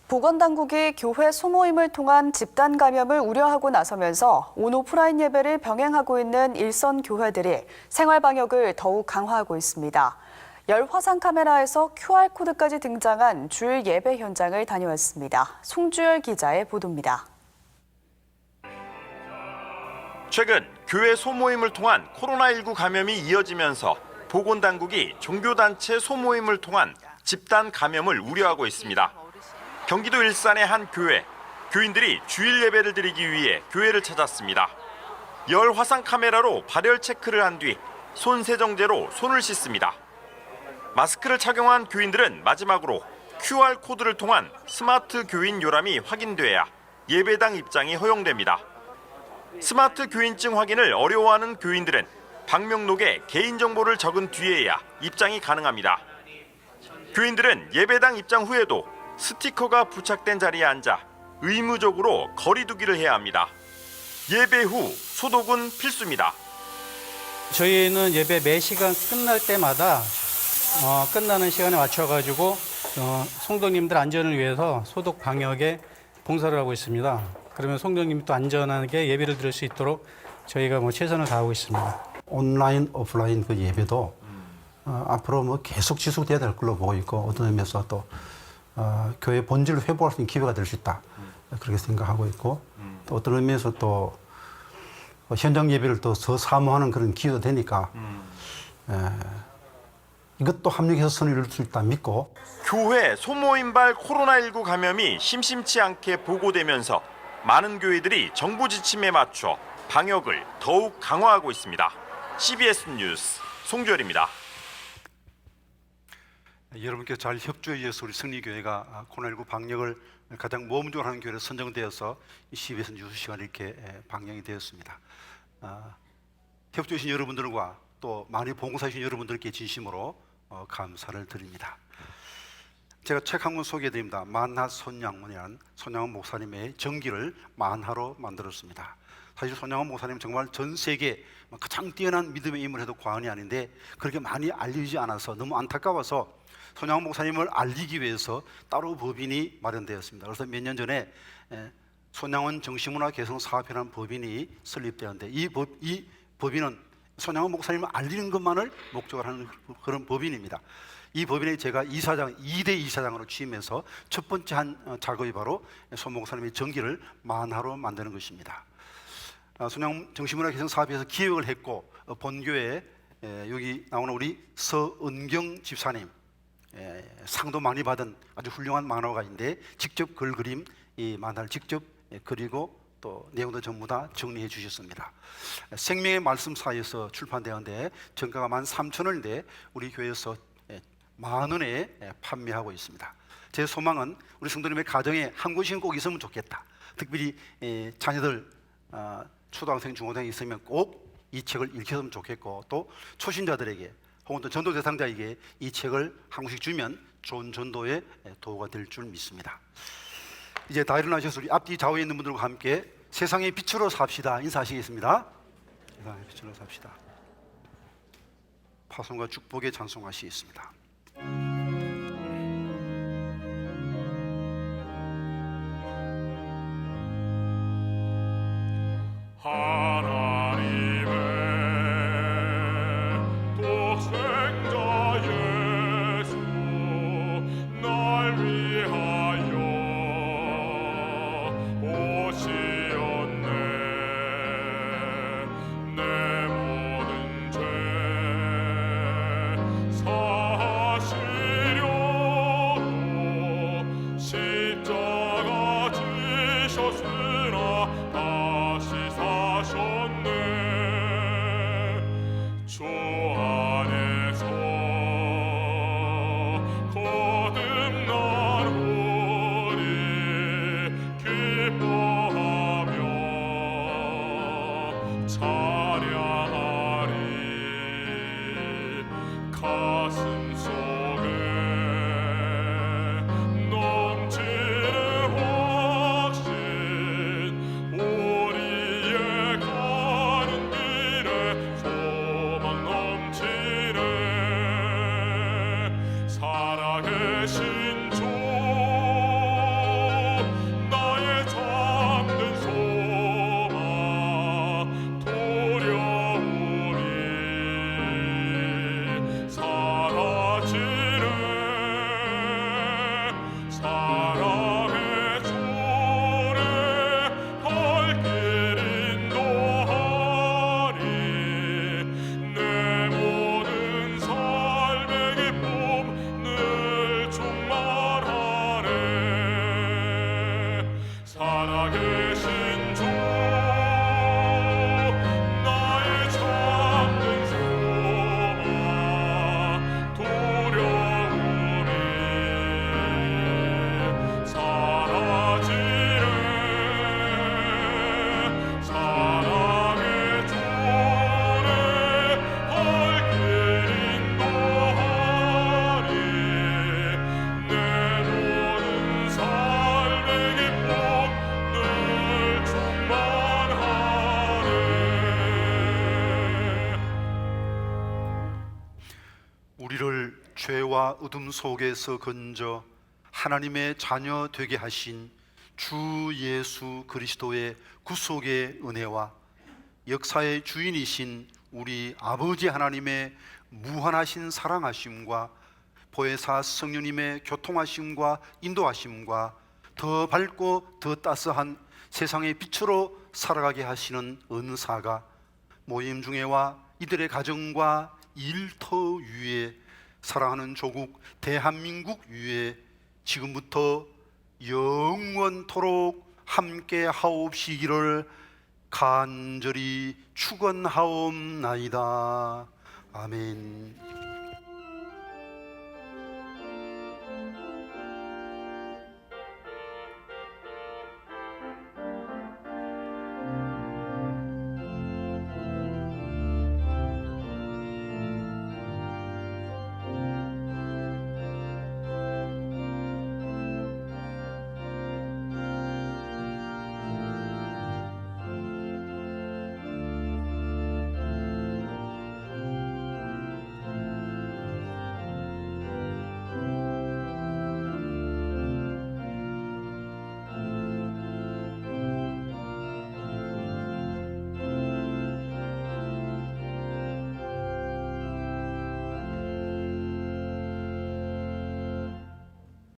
보건당국이 교회 소모임을 통한 집단 감염을 우려하고 나서면서 온 오프라인 예배를 병행하고 있는 일선 교회들이 생활 방역을 더욱 강화하고 있습니다. 열 화상 카메라에서 QR코드까지 등장한 주일 예배 현장을 다녀왔습니다. 송주열 기자의 보도입니다. 최근 교회 소모임을 통한 코로나19 감염이 이어지면서 보건당국이 종교단체 소모임을 통한 집단 감염을 우려하고 있습니다. 경기도 일산의 한 교회, 교인들이 주일 예배를 드리기 위해 교회를 찾았습니다. 열 화상 카메라로 발열 체크를 한 뒤 손 세정제로 손을 씻습니다. 마스크를 착용한 교인들은 마지막으로 QR코드를 통한 스마트 교인 요람이 확인돼야 예배당 입장이 허용됩니다. 스마트 교인증 확인을 어려워하는 교인들은 방명록에 개인정보를 적은 뒤에야 입장이 가능합니다. 교인들은 예배당 입장 후에도 스티커가 부착된 자리에 앉아 의무적으로 거리 두기를 해야 합니다. 예배 후 소독은 필수입니다. 저희는 예배 매 시간 끝날 때마다 끝나는 시간에 맞춰가지고 성도님들 안전을 위해서 소독 방역에 봉사를 하고 있습니다. 그러면 성도님이 또 안전하게 예배를 드릴 수 있도록 저희가 최선을 다하고 있습니다. 온라인, 오프라인 그 예배도 앞으로 계속 지속돼야 될 걸로 보고 있고 어떤 의미에서 또 교회 본질을 회복할 수 있는 기회가 될 수 있다. 그렇게 생각하고 있고 또 어떤 의미에서 또 현장 예배를 또 더 사모하는 그런 기회가 되니까 이것도 합력해서 선을 이룰 수 있다 믿고 교회 소모임발 코로나19 감염이 심심치 않게 보고되면서 많은 교회들이 정부 지침에 맞춰 방역을 더욱 강화하고 있습니다. CBS 뉴스 송주열입니다. 여러분께 잘 협조해 주셔서 우리 승리교회가 코로나19 방역을 가장 모범적으로 하는 교회로 선정되어서 CBS 뉴스 시간에 이렇게 방영이 되었습니다. 협조해 주신 여러분들과 또 많이 봉사해 주신 여러분들께 진심으로 감사를 드립니다. 제가 책 한 권 소개해 드립니다. 만하 손양문이라는 손양원 목사님의 전기를 만하로 만들었습니다. 사실 손양원 목사님 정말 전 세계 가장 뛰어난 믿음의 인물 해도 과언이 아닌데 그렇게 많이 알려지지 않아서 너무 안타까워서 손양원 목사님을 알리기 위해서 따로 법인이 마련되었습니다. 그래서 몇 년 전에 손양원 정신문화 개성 사업회라는 법인이 설립되었는데 이 법인은 손양원 목사님을 알리는 것만을 목적으로 하는 그런 법인입니다. 이 법인에 제가 2대 이사장으로 취임해서 첫 번째 한 작업이 바로 손 목사님의 전기를 만하로 만드는 것입니다. 손양원 정신문화 개성 사업회에서 기획을 했고 본교에 여기 나오는 우리 서은경 집사님 상도 많이 받은 아주 훌륭한 만화가인데 직접 글 그림 이 만화를 직접 그리고 또 내용도 전부 다 정리해 주셨습니다. 생명의 말씀사에서 출판되었는데 정가가 13,000원인데 우리 교회에서 10,000원에 판매하고 있습니다. 제 소망은 우리 성도님의 가정에 한 권씩은 꼭 있으면 좋겠다. 특별히 자녀들 초등학생, 중고등학생 있으면 꼭 이 책을 읽혔으면 좋겠고, 또 초신자들에게 혹은 또 전도 대상자에게 이 책을 한 권씩 주면 좋은 전도에 도구가 될 줄 믿습니다. 이제 다 일어나셔서 우리 앞뒤 좌우에 있는 분들과 함께 세상의 빛으로 삽시다 인사하시겠습니다. 세상의 빛으로 삽시다. 파송과 축복의 찬송하시겠습니다. 우리를 죄와 어둠 속에서 건져 하나님의 자녀 되게 하신 주 예수 그리스도의 구속의 은혜와 역사의 주인이신 우리 아버지 하나님의 무한하신 사랑하심과 보혜사 성령님의 교통하심과 인도하심과 더 밝고 더 따스한 세상의 빛으로 살아가게 하시는 은사가 모임 중에와 이들의 가정과 일터 위에 사랑하는 조국 대한민국 위에 지금부터 영원토록 함께 하옵시기를 간절히 축원하옵나이다. 아멘.